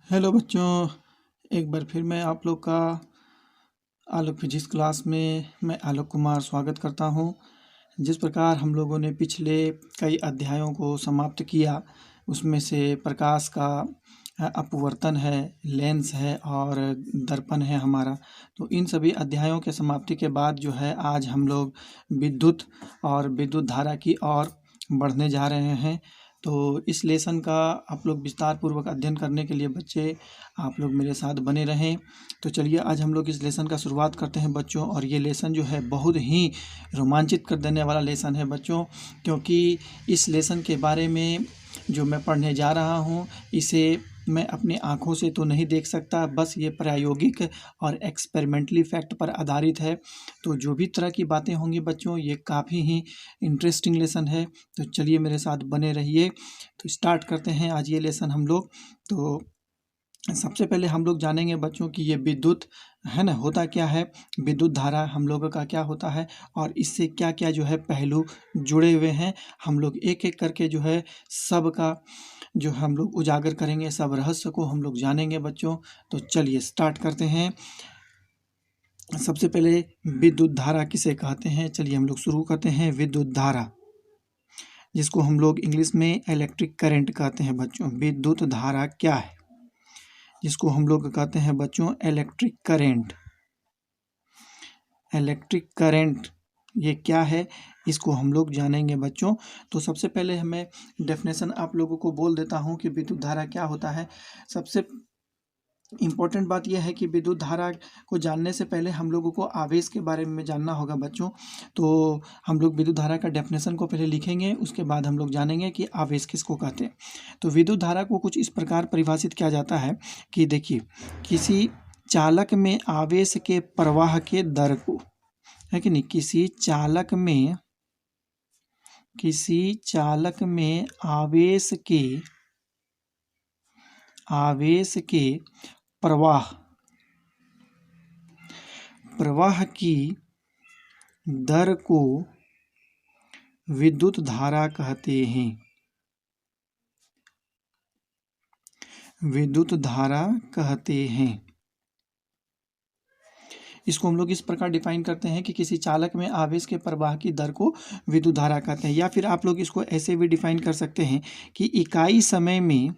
Hello बच्चों, एक बार फिर मैं आप लोग का आलोक फिजिक्स क्लास में मैं आलोक कुमार स्वागत करता हूं। जिस प्रकार हम लोगों ने पिछले कई अध्यायों को समाप्त किया, उसमें से प्रकाश का अपवर्तन है, लेंस है और दर्पण है हमारा। तो इन सभी अध्यायों के समाप्ति के बाद जो है आज हम लोग विद्युत और विद्युत धारा की ओर बढ़ने जा रहे हैं। तो इस लेसन का आप लोग विस्तार पूर्वक अध्ययन करने के लिए बच्चे आप लोग मेरे साथ बने रहें। तो चलिए आज हम लोग इस लेसन का शुरुआत करते हैं बच्चों। और ये लेसन जो है बहुत ही रोमांचित कर देने वाला लेसन है बच्चों, क्योंकि इस लेसन के बारे में जो मैं पढ़ने जा रहा हूँ इसे मैं अपनी आँखों से तो नहीं देख सकता, बस ये प्रायोगिक और एक्सपेरिमेंटली फैक्ट पर आधारित है। तो जो भी तरह की बातें होंगी बच्चों, ये काफ़ी ही इंटरेस्टिंग लेसन है। तो चलिए मेरे साथ बने रहिए। तो स्टार्ट करते हैं आज ये लेसन हम लोग। तो सबसे पहले हम लोग जानेंगे बच्चों कि ये विद्युत है ना, होता क्या है, विद्युत धारा हम लोगों का क्या होता है और इससे क्या क्या जो है पहलू जुड़े हुए हैं। हम लोग एक एक करके जो है सब का जो हम लोग उजागर करेंगे, सब रहस्य को हम लोग जानेंगे बच्चों। तो चलिए स्टार्ट करते हैं। सबसे पहले विद्युत धारा किसे कहते हैं, चलिए हम लोग शुरू करते हैं। विद्युत धारा, जिसको हम लोग इंग्लिश में इलेक्ट्रिक करंट कहते हैं बच्चों। विद्युत धारा क्या है, जिसको हम लोग कहते हैं बच्चों इलेक्ट्रिक करंट। इलेक्ट्रिक करंट ये क्या है, इसको हम लोग जानेंगे बच्चों। तो सबसे पहले मैं डेफिनेशन आप लोगों को बोल देता हूँ कि विद्युत धारा क्या होता है। सबसे इम्पोर्टेंट बात यह है कि विद्युत धारा को जानने से पहले हम लोगों को आवेश के बारे में जानना होगा बच्चों। तो हम लोग विद्युत धारा का डेफिनेशन को पहले लिखेंगे, उसके बाद हम लोग जानेंगे कि आवेश किसको कहते हैं। तो विद्युत धारा को कुछ इस प्रकार परिभाषित किया जाता है कि देखिए, किसी चालक में आवेश के प्रवाह के दर को, है कि नहीं, किसी चालक में आवेश के प्रवाह की दर को विद्युत धारा कहते हैं। विद्युत धारा कहते हैं। इसको हम लोग इस प्रकार डिफाइन करते हैं कि किसी चालक में आवेश के प्रवाह की दर को विद्युत धारा कहते हैं। या फिर आप लोग इसको ऐसे भी डिफाइन कर सकते हैं कि इकाई समय में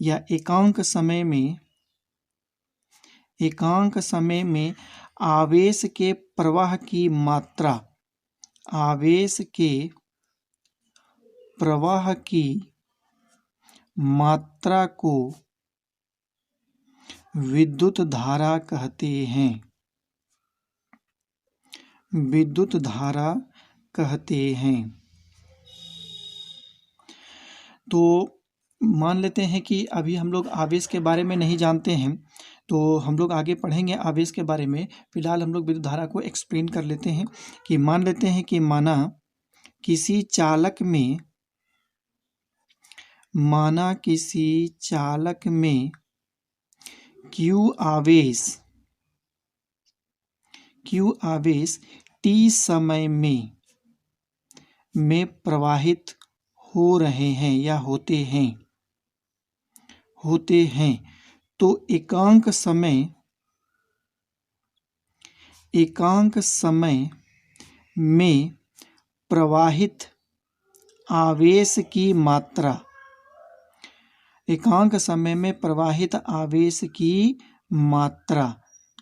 या एकांक समय में आवेश के प्रवाह की मात्रा, आवेश के प्रवाह की मात्रा को विद्युत धारा कहते हैं। विद्युत धारा कहते हैं। तो मान लेते हैं कि अभी हम लोग आवेश के बारे में नहीं जानते हैं, तो हम लोग आगे पढ़ेंगे आवेश के बारे में। फिलहाल हम लोग विद्युत धारा को एक्सप्लेन कर लेते हैं कि मान लेते हैं कि माना किसी चालक में Q आवेश T समय में प्रवाहित हो रहे हैं या होते हैं। तो एकांक समय में प्रवाहित आवेश की मात्रा, एकांक समय में प्रवाहित आवेश की मात्रा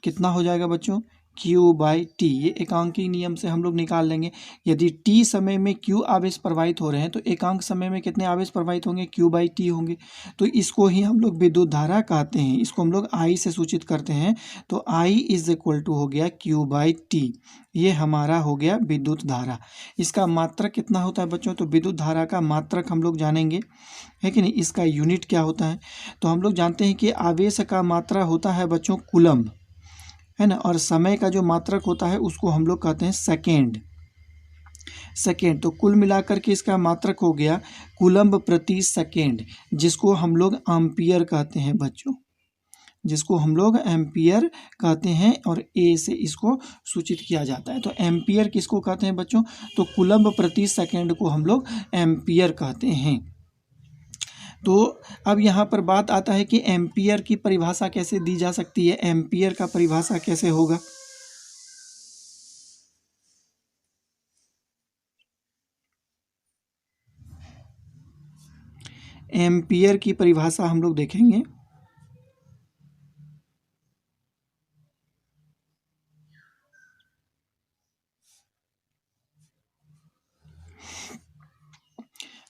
कितना हो जाएगा बच्चों, Q/T। ये एकांकी नियम से हम लोग निकाल लेंगे। यदि T समय में Q आवेश प्रवाहित हो रहे हैं तो एकांक समय में कितने आवेश प्रवाहित होंगे, Q/T होंगे। तो इसको ही हम लोग विद्युत धारा कहते हैं। इसको हम लोग I से सूचित करते हैं। तो I = हो गया Q/T। ये हमारा हो गया विद्युत धारा। इसका मात्रक कितना होता है बच्चों, तो विद्युत धारा का मात्रक हम लोग जानेंगे, है कि नहीं। इसका यूनिट क्या होता है, तो हम लोग जानते हैं कि आवेश का मात्रा होता है बच्चों कूलम्ब, है ना। और समय का जो मात्रक होता है उसको हम लोग कहते हैं सेकेंड। तो कुल मिलाकर के इसका मात्रक हो गया कूलम्ब प्रति सेकेंड, जिसको हम लोग एम्पियर कहते हैं बच्चों, जिसको हम लोग एम्पियर कहते हैं। और ए से इसको सूचित किया जाता है। तो एम्पियर किसको कहते हैं बच्चों, तो कूलम्ब प्रति सेकेंड को हम लोग एम्पियर कहते हैं। तो अब यहाँ पर बात आता है कि एम्पियर की परिभाषा कैसे दी जा सकती है, एम्पियर का परिभाषा कैसे होगा। एम्पियर की परिभाषा हम लोग देखेंगे।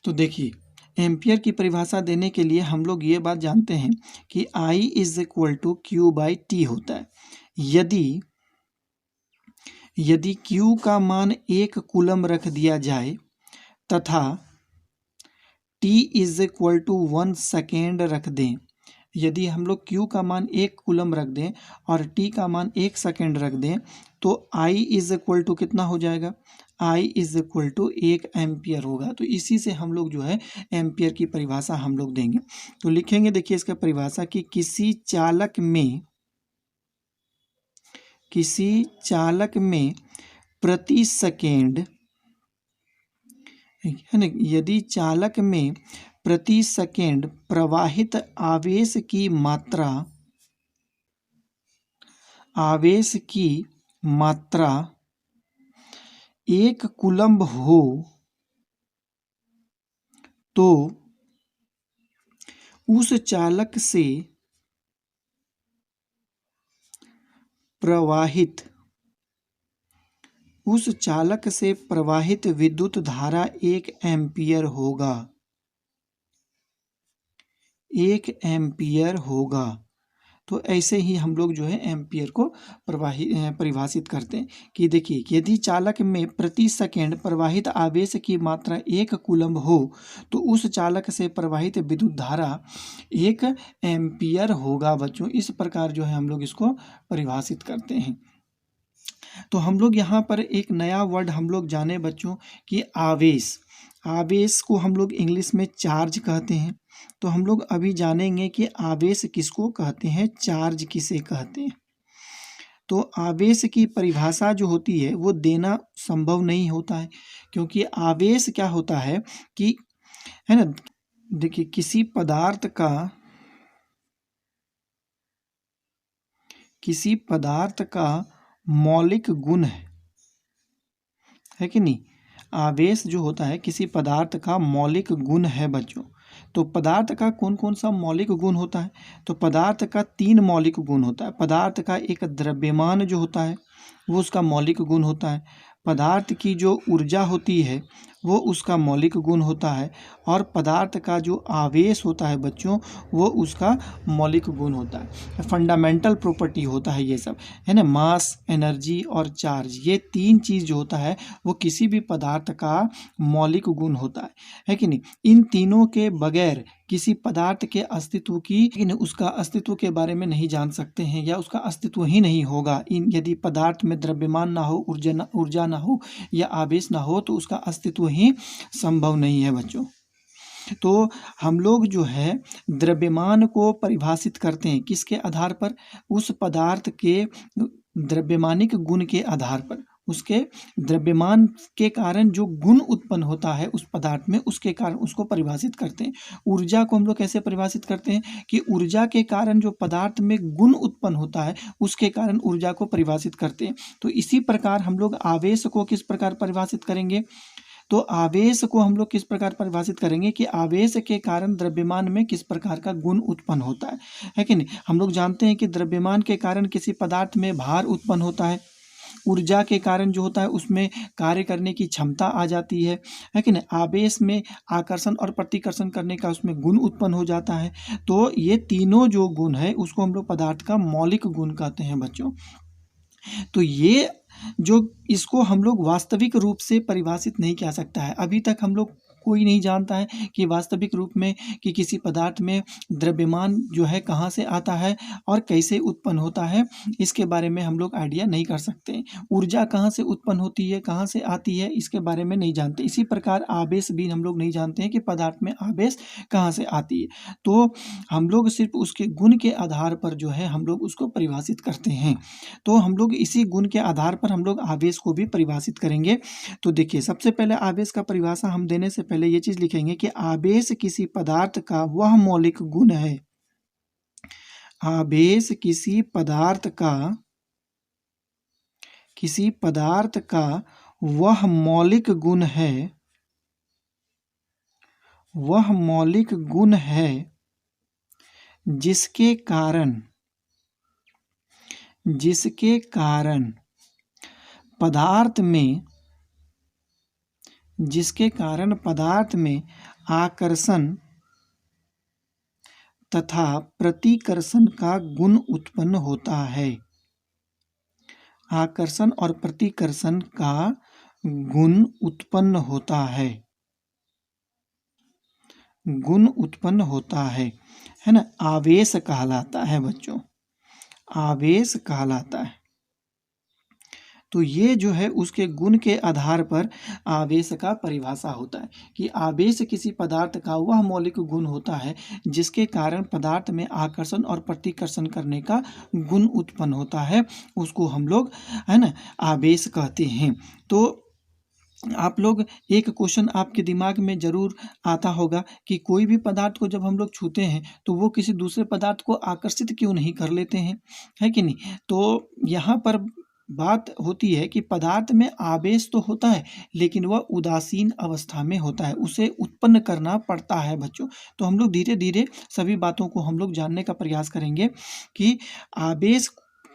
तो देखिए, एम्पियर की परिभाषा देने के लिए हम लोग ये बात जानते हैं कि I is equal to Q by T होता है। यदि Q का मान 1 कूलम रख दिया जाए तथा T is equal to 1 second रख दें, यदि हम लोग Q का मान 1 कूलम रख दें और T का मान 1 सेकेंड रख दें तो I इज इक्वल टू कितना हो जाएगा, I is equal to 1 ampere होगा। तो इसी से हम लोग जो है एम्पियर की परिभाषा हम लोग देंगे। तो लिखेंगे, देखिए इसका परिभाषा कि किसी चालक में प्रति सेकेंड, है ना, यदि चालक में प्रति सेकेंड प्रवाहित आवेश की मात्रा 1 कूलम्ब हो तो उस चालक से प्रवाहित विद्युत धारा 1 एम्पियर होगा, 1 एम्पियर होगा। तो ऐसे ही हम लोग जो है एम्पियर को परिभाषित करते हैं कि देखिए, यदि चालक में प्रति सेकेंड प्रवाहित आवेश की मात्रा 1 कूलम्ब हो तो उस चालक से प्रवाहित विद्युत धारा 1 एम्पियर होगा बच्चों। इस प्रकार जो है हम लोग इसको परिभाषित करते हैं। तो हम लोग यहाँ पर एक नया वर्ड हम लोग जाने बच्चों कि आवेश को हम लोग इंग्लिश में चार्ज कहते हैं। तो हम लोग अभी जानेंगे कि आवेश किसको कहते हैं, चार्ज किसे कहते हैं। तो आवेश की परिभाषा जो होती है वो देना संभव नहीं होता है, क्योंकि आवेश क्या होता है कि, है ना, देखिए किसी पदार्थ का मौलिक गुण है कि नहीं। आवेश जो होता है किसी पदार्थ का मौलिक गुण है बच्चों। तो पदार्थ का कौन कौन सा मौलिक गुण होता है, तो पदार्थ का 3 मौलिक गुण होता है। पदार्थ का एक द्रव्यमान जो होता है वो उसका मौलिक गुण होता है, पदार्थ की जो ऊर्जा होती है वो उसका मौलिक गुण होता है, और पदार्थ का जो आवेश होता है बच्चों वो उसका मौलिक गुण होता है। फंडामेंटल प्रॉपर्टी होता है ये सब, है ना। मास, एनर्जी और चार्ज, ये 3 चीज़ जो होता है वो किसी भी पदार्थ का मौलिक गुण होता है कि नहीं। इन तीनों के बगैर किसी पदार्थ के अस्तित्व की, उसका अस्तित्व के बारे में नहीं जान सकते हैं, या उसका अस्तित्व ही नहीं होगा। यदि पदार्थ में द्रव्यमान ना हो, ऊर्जा ना हो या आवेश ना हो तो उसका अस्तित्व ही संभव नहीं है बच्चों। तो हम लोग जो है द्रव्यमान को परिभाषित करते हैं किसके आधार पर, उस पदार्थ के द्रव्यमानिक गुण के आधार पर, उसके द्रव्यमान के कारण जो गुण उत्पन्न होता है उस पदार्थ में, उसके कारण उसको परिभाषित करते हैं। ऊर्जा को हम लोग कैसे परिभाषित करते हैं कि ऊर्जा के कारण जो पदार्थ में गुण उत्पन्न होता है उसके कारण ऊर्जा को परिभाषित करते हैं। तो इसी प्रकार हम लोग आवेश को किस प्रकार परिभाषित करेंगे, तो आवेश को हम लोग किस प्रकार परिभाषित करेंगे कि आवेश के कारण द्रव्यमान में किस प्रकार का गुण उत्पन्न होता है कि नहीं। हम लोग जानते हैं कि द्रव्यमान के कारण किसी पदार्थ में भार उत्पन्न होता है, ऊर्जा के कारण जो होता है उसमें कार्य करने की क्षमता आ जाती है कि नहीं। आवेश में आकर्षण और प्रतिकर्षण करने का उसमें गुण उत्पन्न हो जाता है। तो ये तीनों जो गुण है उसको हम लोग पदार्थ का मौलिक गुण कहते हैं बच्चों। तो ये जो, इसको हम लोग वास्तविक रूप से परिभाषित नहीं किया सकता है। अभी तक हम लोग कोई नहीं जानता है कि वास्तविक रूप में कि किसी पदार्थ में द्रव्यमान जो है कहाँ से आता है और कैसे उत्पन्न होता है, इसके बारे में हम लोग आइडिया नहीं कर सकते। ऊर्जा कहाँ से उत्पन्न होती है, कहाँ से आती है, इसके बारे में नहीं जानते। इसी प्रकार आवेश भी हम लोग नहीं जानते हैं कि पदार्थ में आवेश कहाँ से आती है। तो हम लोग सिर्फ उसके गुण के आधार पर जो है हम लोग उसको परिभाषित करते हैं। तो हम लोग इसी गुण के आधार पर हम लोग आवेश को भी परिभाषित करेंगे। तो देखिए, सबसे पहले आवेश का परिभाषा हम देने से पहले ये चीज लिखेंगे कि आवेश किसी पदार्थ का वह मौलिक गुण है। आवेश किसी पदार्थ का वह मौलिक गुण है, वह मौलिक गुण है जिसके कारण पदार्थ में आकर्षण तथा प्रतिकर्षण का गुण उत्पन्न होता है। आकर्षण और प्रतिकर्षण का गुण उत्पन्न होता है ना, आवेश कहलाता है बच्चों, आवेश कहलाता है। तो ये जो है उसके गुण के आधार पर आवेश का परिभाषा होता है कि आवेश किसी पदार्थ का वह मौलिक गुण होता है जिसके कारण पदार्थ में आकर्षण और प्रतिकर्षण करने का गुण उत्पन्न होता है, उसको हम लोग है ना आवेश कहते हैं। तो आप लोग एक क्वेश्चन आपके दिमाग में जरूर आता होगा कि कोई भी पदार्थ को जब हम लोग छूते हैं तो वो किसी दूसरे पदार्थ को आकर्षित क्यों नहीं कर लेते हैं, है कि नहीं। तो यहाँ पर बात होती है कि पदार्थ में आवेश तो होता है लेकिन वह उदासीन अवस्था में होता है, उसे उत्पन्न करना पड़ता है बच्चों। तो हम लोग धीरे धीरे सभी बातों को हम लोग जानने का प्रयास करेंगे कि आवेश,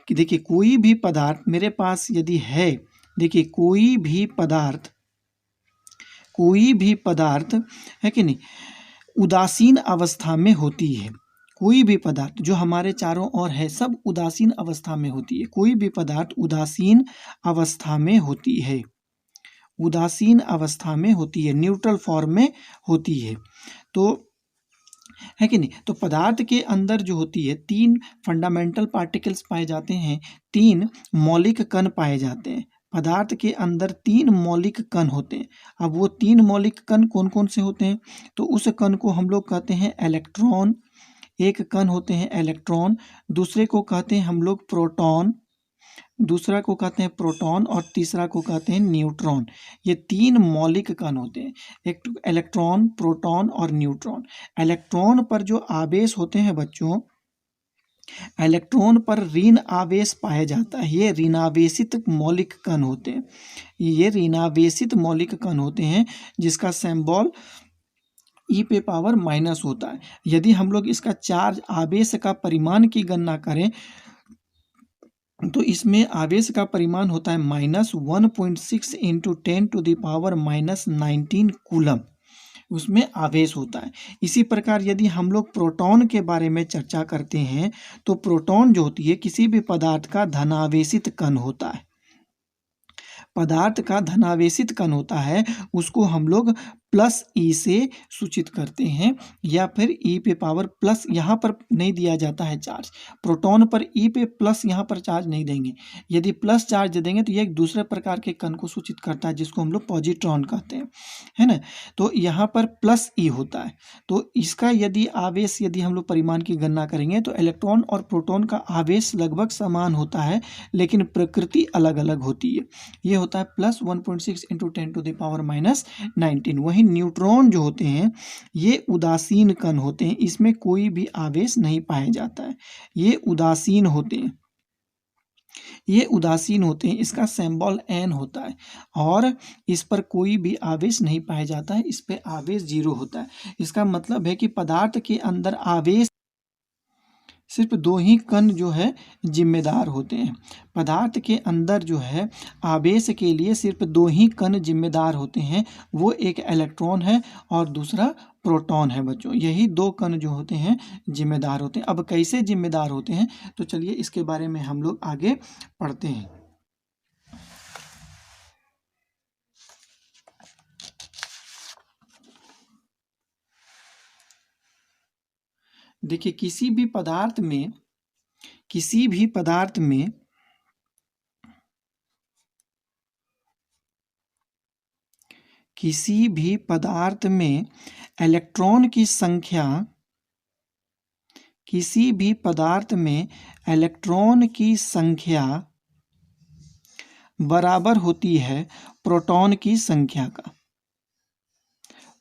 देखिए कोई भी पदार्थ मेरे पास यदि है, देखिए कोई भी पदार्थ है कि नहीं उदासीन अवस्था में होती है। कोई भी पदार्थ जो हमारे चारों ओर है सब उदासीन अवस्था में होती है। कोई भी पदार्थ उदासीन अवस्था में होती है, उदासीन अवस्था में होती है, न्यूट्रल फॉर्म में होती है। तो है कि नहीं। तो पदार्थ के अंदर जो होती है 3 फंडामेंटल पार्टिकल्स पाए जाते हैं, 3 मौलिक कण पाए जाते हैं। पदार्थ के अंदर 3 मौलिक कण होते हैं। अब वो 3 मौलिक कण कौन कौन से होते हैं, तो उस कण को हम लोग कहते हैं इलेक्ट्रॉन। एक कण होते हैं इलेक्ट्रॉन, दूसरे को कहते हैं हम लोग प्रोटॉन, दूसरा को कहते हैं प्रोटॉन और तीसरा को कहते हैं न्यूट्रॉन। ये 3 मौलिक कण होते हैं, एक इलेक्ट्रॉन, प्रोटॉन और न्यूट्रॉन। इलेक्ट्रॉन पर जो आवेश होते हैं बच्चों, इलेक्ट्रॉन पर ऋण आवेश पाया जाता है, ये ऋणावेशित मौलिक कण होते हैं। ये ऋणावेशित मौलिक कण होते हैं जिसका सिंबल ई पे पावर माइनस होता है। यदि हम लोग इसका चार्ज आवेश का परिमाण की गणना करें तो इसमें आवेश का परिमाण होता है -1.6 इंटू 10⁻⁻19 कूलम, उसमें आवेश होता है। इसी प्रकार यदि हम लोग प्रोटॉन के बारे में चर्चा करते हैं तो प्रोटॉन जो होती है किसी भी पदार्थ का धनावेशित कण होता है। पदार्थ का धनावेशित कण होता है उसको हम लोग +E से सूचित करते हैं या फिर E पे पावर प्लस, यहाँ पर नहीं दिया जाता है चार्ज। प्रोटॉन पर E पे प्लस यहाँ पर चार्ज नहीं देंगे, यदि प्लस चार्ज देंगे तो ये एक दूसरे प्रकार के कण को सूचित करता है जिसको हम लोग पॉजिट्रॉन कहते हैं, है ना। तो यहाँ पर +E होता है। तो इसका यदि आवेश यदि हम लोग परिमाण की गणना करेंगे तो इलेक्ट्रॉन और प्रोटॉन का आवेश लगभग समान होता है लेकिन प्रकृति अलग अलग होती है। ये होता है +1.6 इंटू 10⁻⁻19। वहीं न्यूट्रॉन जो होते हैं ये उदासीन कण होते हैं, इसमें कोई भी आवेश नहीं पाया जाता है, ये उदासीन होते हैं, इसका सिंबल N होता है और इस पर कोई भी आवेश नहीं पाया जाता है, इस पे आवेश 0 होता है। इसका मतलब है कि पदार्थ के अंदर आवेश सिर्फ 2 ही कण जो है जिम्मेदार होते हैं। पदार्थ के अंदर जो है आवेश के लिए सिर्फ 2 ही कण जिम्मेदार होते हैं, वो एक इलेक्ट्रॉन है और दूसरा प्रोटॉन है बच्चों। यही 2 कण जो होते हैं जिम्मेदार होते हैं। अब कैसे जिम्मेदार होते हैं तो चलिए इसके बारे में हम लोग आगे पढ़ते हैं। देखिए किसी भी पदार्थ में इलेक्ट्रॉन की संख्या, किसी भी पदार्थ में इलेक्ट्रॉन की संख्या बराबर होती है प्रोटॉन की संख्या का।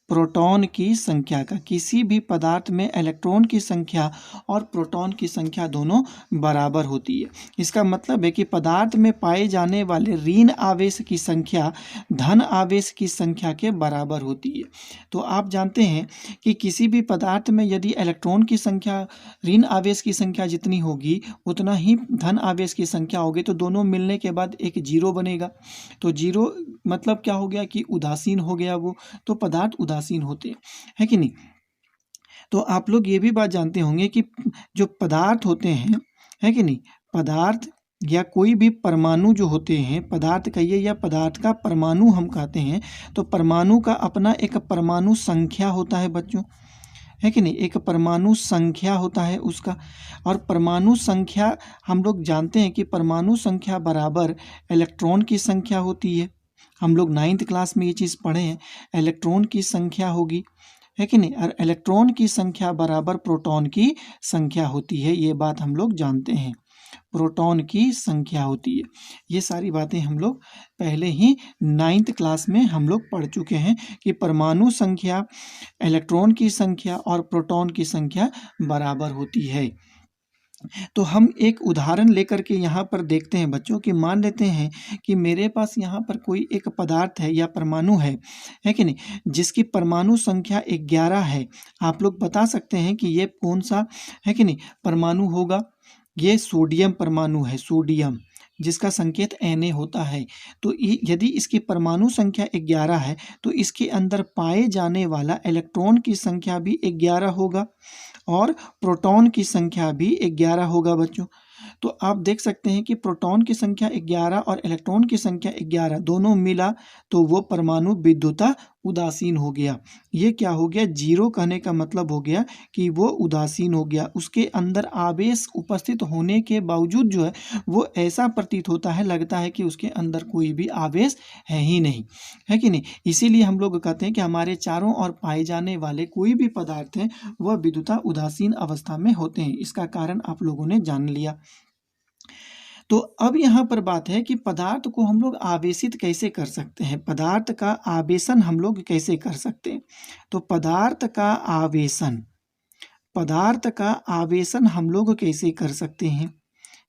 प्रोटॉन की संख्या का। किसी भी पदार्थ में इलेक्ट्रॉन की संख्या और प्रोटॉन की संख्या दोनों बराबर होती है। इसका मतलब है कि पदार्थ में पाए जाने वाले ऋण आवेश की संख्या धन आवेश की संख्या के बराबर होती है। तो आप जानते हैं कि किसी भी पदार्थ में यदि इलेक्ट्रॉन की संख्या ऋण आवेश की संख्या जितनी होगी उतना ही धन आवेश की संख्या होगी, तो दोनों मिलने के बाद एक जीरो बनेगा। तो जीरो मतलब क्या हो गया कि उदासीन हो गया वो, तो पदार्थ उदासीन होते हैं, है कि नहीं। तो आप लोग ये भी बात जानते होंगे कि जो पदार्थ होते हैं, है कि नहीं, पदार्थ या कोई भी परमाणु जो होते हैं, पदार्थ कहिए या पदार्थ का परमाणु हम कहते हैं, तो परमाणु का अपना एक परमाणु संख्या होता है बच्चों, है कि नहीं, एक परमाणु संख्या होता है उसका। और परमाणु संख्या हम लोग जानते हैं कि परमाणु संख्या बराबर इलेक्ट्रॉन की संख्या होती है। हम लोग 9th क्लास में ये चीज़ पढ़े हैं, इलेक्ट्रॉन की संख्या होगी, है कि नहीं, और इलेक्ट्रॉन की संख्या बराबर प्रोटॉन की संख्या होती है। ये बात हम लोग जानते हैं, प्रोटॉन की संख्या होती है। ये सारी बातें हम लोग पहले ही 9th क्लास में हम लोग पढ़ चुके हैं कि परमाणु संख्या, इलेक्ट्रॉन की संख्या और प्रोटॉन की संख्या बराबर होती है। तो हम एक उदाहरण लेकर के यहाँ पर देखते हैं बच्चों कि मान लेते हैं कि मेरे पास यहाँ पर कोई एक पदार्थ है या परमाणु है कि नहीं, जिसकी परमाणु संख्या 11 है। आप लोग बता सकते हैं कि ये कौन सा, है कि नहीं, परमाणु होगा। ये सोडियम परमाणु है, सोडियम, जिसका संकेत Na होता है। तो यदि इसकी परमाणु संख्या 11 है तो इसके अंदर पाए जाने वाला इलेक्ट्रॉन की संख्या भी 11 होगा और प्रोटॉन की संख्या भी 11 होगा बच्चों। तो आप देख सकते हैं कि प्रोटॉन की संख्या 11 और इलेक्ट्रॉन की संख्या 11 दोनों मिला तो वो परमाणु विद्युता उदासीन हो गया। ये क्या हो गया, जीरो कहने का मतलब हो गया कि वो उदासीन हो गया। उसके अंदर आवेश उपस्थित होने के बावजूद जो है वो ऐसा प्रतीत होता है, लगता है कि उसके अंदर कोई भी आवेश है ही नहीं, है कि नहीं। इसीलिए हम लोग कहते हैं कि हमारे चारों ओर पाए जाने वाले कोई भी पदार्थ हैं वह विद्युता उदासीन अवस्था में होते हैं। इसका कारण आप लोगों ने जान लिया। तो अब यहाँ पर बात है कि पदार्थ को हम लोग आवेशित कैसे कर सकते हैं, पदार्थ का आवेशन हम लोग कैसे कर सकते हैं। तो पदार्थ का आवेशन हम लोग कैसे कर सकते हैं,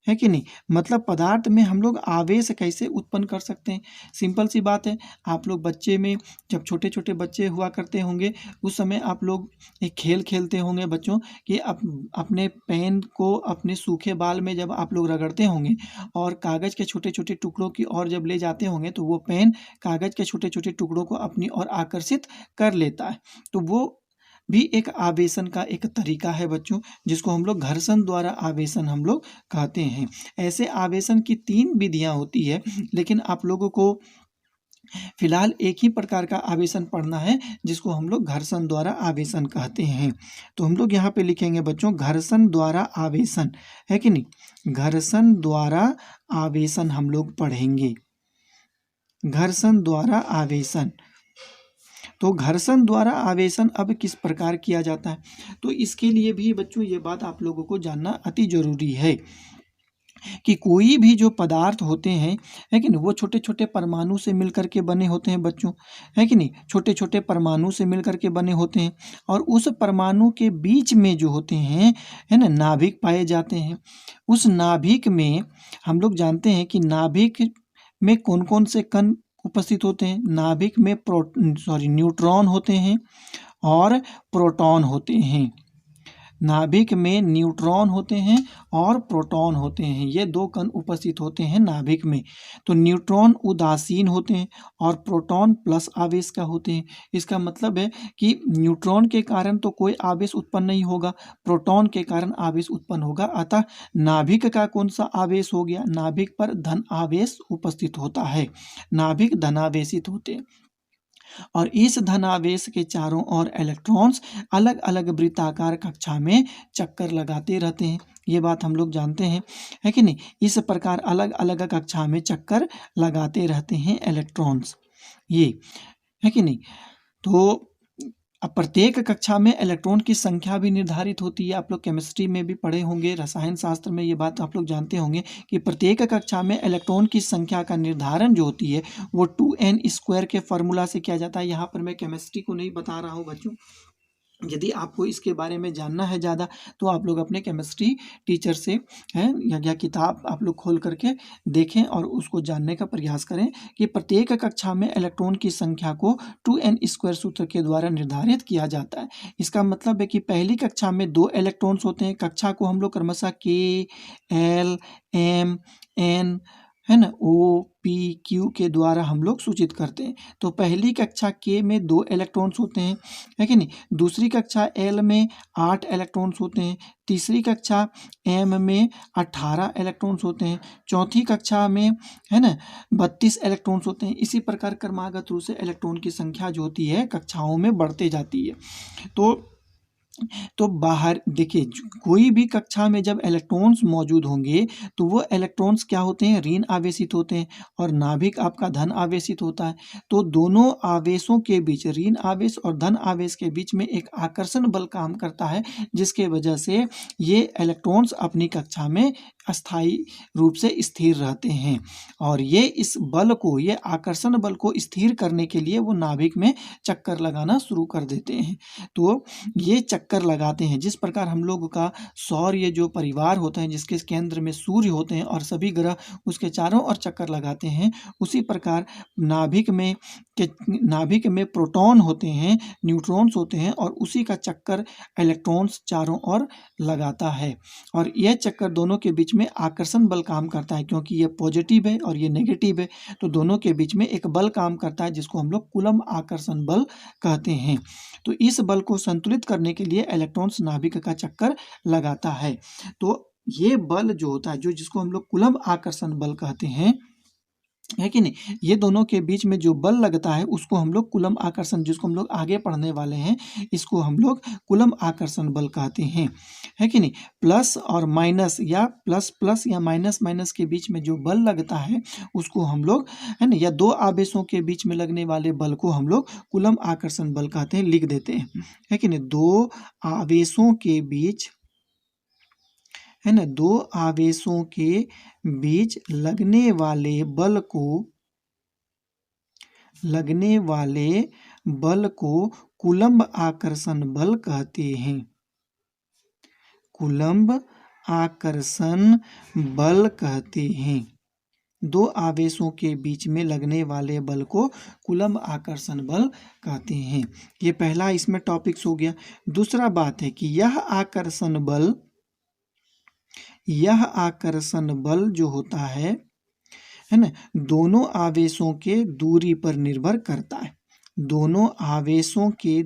है कि नहीं, मतलब पदार्थ में हम लोग आवेश कैसे उत्पन्न कर सकते हैं। सिंपल सी बात है, आप लोग बच्चे में जब छोटे छोटे बच्चे हुआ करते होंगे उस समय आप लोग एक खेल खेलते होंगे बच्चों कि अपने पेन को अपने सूखे बाल में जब आप लोग रगड़ते होंगे और कागज़ के छोटे छोटे टुकड़ों की ओर जब ले जाते होंगे तो वो पेन कागज़ के छोटे छोटे टुकड़ों को अपनी ओर आकर्षित कर लेता है। तो वो भी एक आवेशन का एक तरीका है बच्चों, जिसको हम लोग घर्षण द्वारा आवेशन हम लोग कहते हैं। ऐसे आवेशन की 3 विधियां होती है, लेकिन आप लोगों को फिलहाल एक ही प्रकार का आवेशन पढ़ना है जिसको हम लोग घर्षण द्वारा आवेशन कहते हैं। तो हम लोग यहाँ पे लिखेंगे बच्चों घर्षण द्वारा आवेशन, है कि नहीं, घर्षण द्वारा आवेशन हम लोग पढ़ेंगे, घर्षण द्वारा आवेशन। तो घर्षण द्वारा आवेशन अब किस प्रकार किया जाता है, तो इसके लिए भी बच्चों ये बात आप लोगों को जानना अति जरूरी है कि कोई भी जो पदार्थ होते हैं, है कि नहीं, वो छोटे छोटे परमाणु से मिलकर के बने होते हैं बच्चों, है कि नहीं, छोटे छोटे परमाणु से मिलकर के बने होते हैं। और उस परमाणु के बीच में जो होते हैं, है ना, नाभिक पाए जाते हैं। उस नाभिक में हम लोग जानते हैं कि नाभिक में कौन कौन से कण उपस्थित होते हैं। नाभिक में न्यूट्रॉन होते हैं और प्रोटॉन होते हैं। नाभिक में न्यूट्रॉन होते हैं और प्रोटॉन होते हैं, ये 2 कण उपस्थित होते हैं नाभिक में। तो न्यूट्रॉन उदासीन होते हैं और प्रोटॉन प्लस आवेश का होते हैं। इसका मतलब है कि न्यूट्रॉन के कारण तो कोई आवेश उत्पन्न नहीं होगा, प्रोटॉन के कारण आवेश उत्पन्न होगा। अतः नाभिक का कौन सा आवेश हो गया, नाभिक पर धन आवेश उपस्थित होता है, नाभिक धनावेशित होते हैं। और इस धनावेश के चारों ओर इलेक्ट्रॉन्स अलग अलग वृत्ताकार कक्षा में चक्कर लगाते रहते हैं। ये बात हम लोग जानते हैं, है कि नहीं। इस प्रकार अलग अलग कक्षा में चक्कर लगाते रहते हैं इलेक्ट्रॉन्स, ये, है कि नहीं। तो अब प्रत्येक कक्षा में इलेक्ट्रॉन की संख्या भी निर्धारित होती है। आप लोग केमिस्ट्री में भी पढ़े होंगे, रसायन शास्त्र में ये बात आप लोग जानते होंगे कि प्रत्येक कक्षा में इलेक्ट्रॉन की संख्या का निर्धारण जो होती है वो 2n² के फॉर्मूला से किया जाता है। यहाँ पर मैं केमिस्ट्री को नहीं बता रहा हूँ बच्चों। यदि आपको इसके बारे में जानना है ज़्यादा तो आप लोग अपने केमिस्ट्री टीचर से हैं या किताब आप लोग खोल करके देखें और उसको जानने का प्रयास करें कि प्रत्येक कक्षा में इलेक्ट्रॉन की संख्या को 2n² सूत्र के द्वारा निर्धारित किया जाता है। इसका मतलब है कि पहली कक्षा में 2 इलेक्ट्रॉन्स होते हैं। कक्षा को हम लोग क्रमशः K, L, M, N है ना, O, P, Q के द्वारा हम लोग सूचित करते हैं। तो पहली कक्षा K में 2 इलेक्ट्रॉन्स होते हैं, है कि नहीं। दूसरी कक्षा L में 8 इलेक्ट्रॉन्स होते हैं। तीसरी कक्षा M में 18 इलेक्ट्रॉन्स होते हैं। चौथी कक्षा में है ना 32 इलेक्ट्रॉन्स होते हैं। इसी प्रकार क्रमागत रूप से इलेक्ट्रॉन की संख्या जो होती है कक्षाओं में बढ़ते जाती है। तो बाहर देखिए, कोई भी कक्षा में जब इलेक्ट्रॉन्स मौजूद होंगे तो वो इलेक्ट्रॉन्स क्या होते हैं, ऋण आवेशित होते हैं और नाभिक आपका धन आवेशित होता है। तो दोनों आवेशों के बीच, ऋण आवेश और धन आवेश के बीच में एक आकर्षण बल काम करता है, जिसके वजह से ये इलेक्ट्रॉन्स अपनी कक्षा में अस्थायी रूप से स्थिर रहते हैं। और ये इस बल को, ये आकर्षण बल को स्थिर करने के लिए वो नाभिक में चक्कर लगाना शुरू कर देते हैं। तो ये चक्कर लगाते हैं। जिस प्रकार हम लोग का सौर्य जो परिवार होता है, जिसके केंद्र में सूर्य होते हैं और सभी ग्रह उसके चारों ओर चक्कर लगाते हैं, उसी प्रकार नाभिक में प्रोटॉन होते हैं, न्यूट्रॉन्स होते हैं और उसी का चक्कर इलेक्ट्रॉन्स चारों ओर लगाता है। और यह चक्कर दोनों के बीच में आकर्षण बल काम करता है, क्योंकि ये पॉजिटिव है और ये नेगेटिव है, तो दोनों के बीच में एक बल काम करता है जिसको हम लोग कूलम्ब आकर्षण बल कहते हैं। तो इस बल को संतुलित करने के लिए इलेक्ट्रॉन्स नाभिक का चक्कर लगाता है। तो ये बल जो होता है, जो जिसको हम लोग कूलम्ब आकर्षण बल कहते हैं, है कि नहीं, ये दोनों के बीच में जो बल लगता है उसको हम लोग कूलम्ब आकर्षण, जिसको हम लोग आगे पढ़ने वाले हैं, इसको हम लोग कूलम्ब आकर्षण बल कहते हैं, है कि नहीं। प्लस और माइनस या प्लस प्लस या माइनस माइनस के बीच में जो बल लगता है उसको हम लोग, है ना, या दो आवेशों के बीच में लगने वाले बल को हम लोग कूलम्ब आकर्षण बल कहते हैं, लिख देते हैं, है कि नहीं। दो आवेशों के बीच, है ना, दो आवेशों के बीच लगने वाले बल को कूलम्ब आकर्षण बल कहते हैं। कूलम्ब आकर्षण बल कहते हैं। दो आवेशों के बीच में लगने वाले बल को कूलम्ब आकर्षण बल कहते हैं। ये पहला इसमें टॉपिक्स हो गया। दूसरा बात है कि यह आकर्षण बल जो होता है ना, दोनों आवेशों के दूरी पर निर्भर करता है। दोनों आवेशों के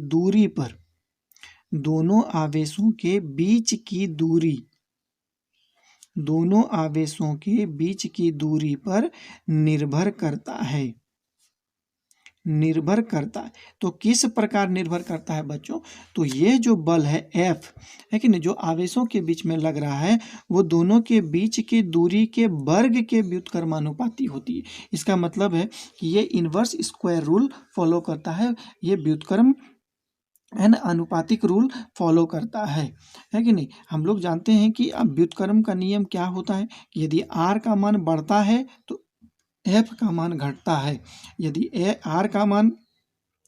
बीच की दूरी पर निर्भर करता है। तो किस प्रकार निर्भर करता है बच्चों, तो ये जो बल है F, है कि नहीं, जो आवेशों के बीच में लग रहा है वो दोनों के बीच की दूरी के वर्ग के व्युत्क्रमानुपाती होती है। इसका मतलब है कि ये इनवर्स स्क्वायर रूल फॉलो करता है, ये व्युत्क्रम है ना अनुपातिक रूल फॉलो करता है कि नहीं। हम लोग जानते हैं कि अब व्युत्क्रम का नियम क्या होता है कि यदि R का मान बढ़ता है तो F का मान घटता है, यदि R का मान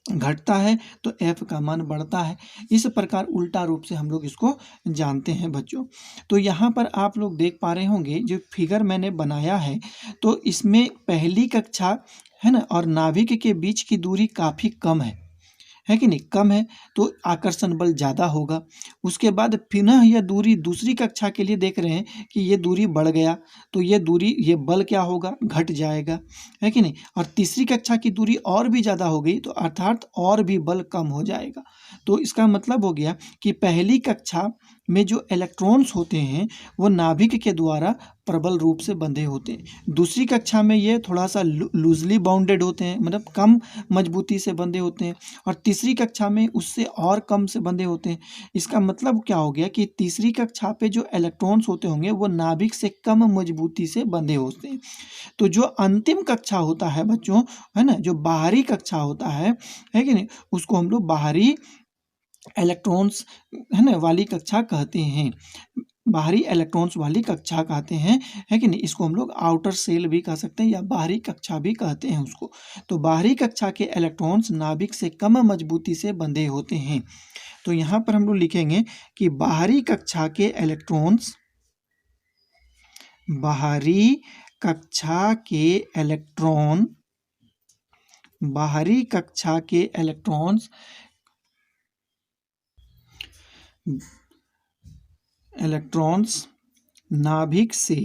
घटता है तो F का मान बढ़ता है। इस प्रकार उल्टा रूप से हम लोग इसको जानते हैं बच्चों। तो यहाँ पर आप लोग देख पा रहे होंगे जो फिगर मैंने बनाया है, तो इसमें पहली कक्षा है ना और नाभिक के बीच की दूरी काफ़ी कम है कि नहीं, कम है, तो आकर्षण बल ज़्यादा होगा। उसके बाद पुनः यह दूरी दूसरी कक्षा के लिए देख रहे हैं कि ये दूरी बढ़ गया, तो ये बल क्या होगा, घट जाएगा, है कि नहीं। और तीसरी कक्षा की दूरी और भी ज़्यादा हो गई तो अर्थात और भी बल कम हो जाएगा। तो इसका मतलब हो गया कि पहली कक्षा में जो इलेक्ट्रॉन्स होते हैं वो नाभिक के द्वारा प्रबल रूप से बंधे होते हैं। दूसरी कक्षा में ये थोड़ा सा लूजली बाउंडेड होते हैं, मतलब कम मजबूती से बंधे होते हैं, और तीसरी कक्षा में उससे और कम से बंधे होते हैं। इसका मतलब क्या हो गया कि तीसरी कक्षा पे जो इलेक्ट्रॉन्स होते होंगे वो नाभिक से कम मजबूती से बंधे होते हैं। तो जो अंतिम कक्षा होता है बच्चों, है ना, जो बाहरी कक्षा होता है कि नहीं, उसको हम लोग बाहरी इलेक्ट्रॉन्स है ना वाली कक्षा कहते हैं, बाहरी इलेक्ट्रॉन्स वाली कक्षा कहते हैं, है कि नहीं। इसको हम लोग आउटर सेल भी कह सकते हैं या बाहरी कक्षा भी कहते हैं उसको। तो बाहरी कक्षा के इलेक्ट्रॉन्स नाभिक से कम मजबूती से बंधे होते हैं। तो यहाँ पर हम लोग लिखेंगे कि बाहरी कक्षा के इलेक्ट्रॉन्स, बाहरी कक्षा के इलेक्ट्रॉन, बाहरी कक्षा के इलेक्ट्रॉन्स नाभिक से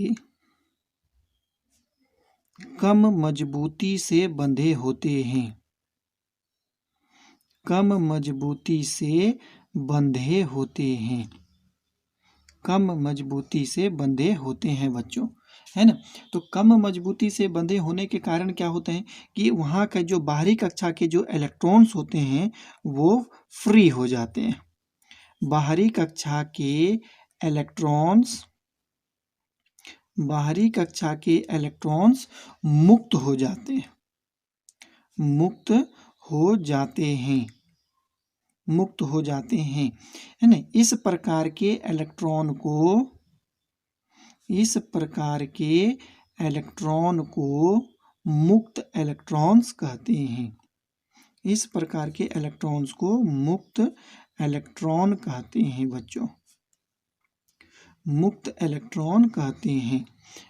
कम मजबूती से बंधे होते हैं, कम मजबूती से बंधे होते हैं, कम मजबूती से बंधे होते हैं बच्चों, है ना। तो कम मजबूती से बंधे होने के कारण क्या होता है कि वहाँ का जो बाहरी कक्षा के जो इलेक्ट्रॉन्स होते हैं वो फ्री हो जाते हैं। बाहरी कक्षा के इलेक्ट्रॉन्स, बाहरी कक्षा के इलेक्ट्रॉन्स मुक्त हो जाते हैं, मुक्त हो जाते हैं, मुक्त हो जाते हैं, है ना। इस प्रकार के इलेक्ट्रॉन को, इस प्रकार के इलेक्ट्रॉन को मुक्त इलेक्ट्रॉन्स कहते हैं, इस प्रकार के इलेक्ट्रॉन्स को मुक्त इलेक्ट्रॉन कहते हैं बच्चों, मुक्त इलेक्ट्रॉन कहते हैं,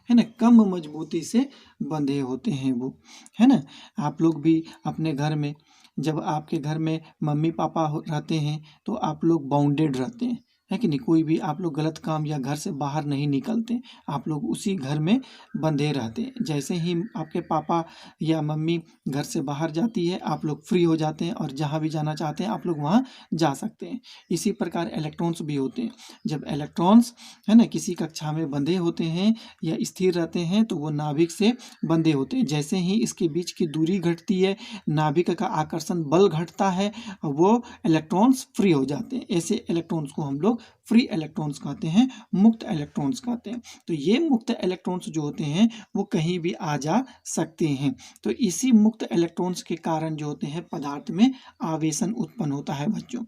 है ना। कम मजबूती से बंधे होते हैं वो, है ना। आप लोग भी अपने घर में, जब आपके घर में मम्मी पापा रहते हैं तो आप लोग बाउंडेड रहते हैं, है कि नहीं। कोई भी आप लोग गलत काम या घर से बाहर नहीं निकलते, आप लोग उसी घर में बंधे रहते हैं। जैसे ही आपके पापा या मम्मी घर से बाहर जाती है आप लोग फ्री हो जाते हैं और जहाँ भी जाना चाहते हैं आप लोग वहाँ जा सकते हैं। इसी प्रकार इलेक्ट्रॉन्स भी होते हैं। जब इलेक्ट्रॉन्स, है ना, किसी कक्षा में बंधे होते हैं या स्थिर रहते हैं तो वो नाभिक से बंधे होते हैं। जैसे ही इसके बीच की दूरी घटती है, नाभिक का आकर्षण बल घटता है, वो इलेक्ट्रॉन्स फ्री हो जाते हैं। ऐसे इलेक्ट्रॉन्स को हम लोग फ्री इलेक्ट्रॉन्स कहते हैं, मुक्त इलेक्ट्रॉन्स कहते हैं। तो ये मुक्त इलेक्ट्रॉन्स जो होते हैं वो कहीं भी आ जा सकते हैं। तो इसी मुक्त इलेक्ट्रॉन्स के कारण जो होते हैं पदार्थ में आवेशन उत्पन्न होता है बच्चों।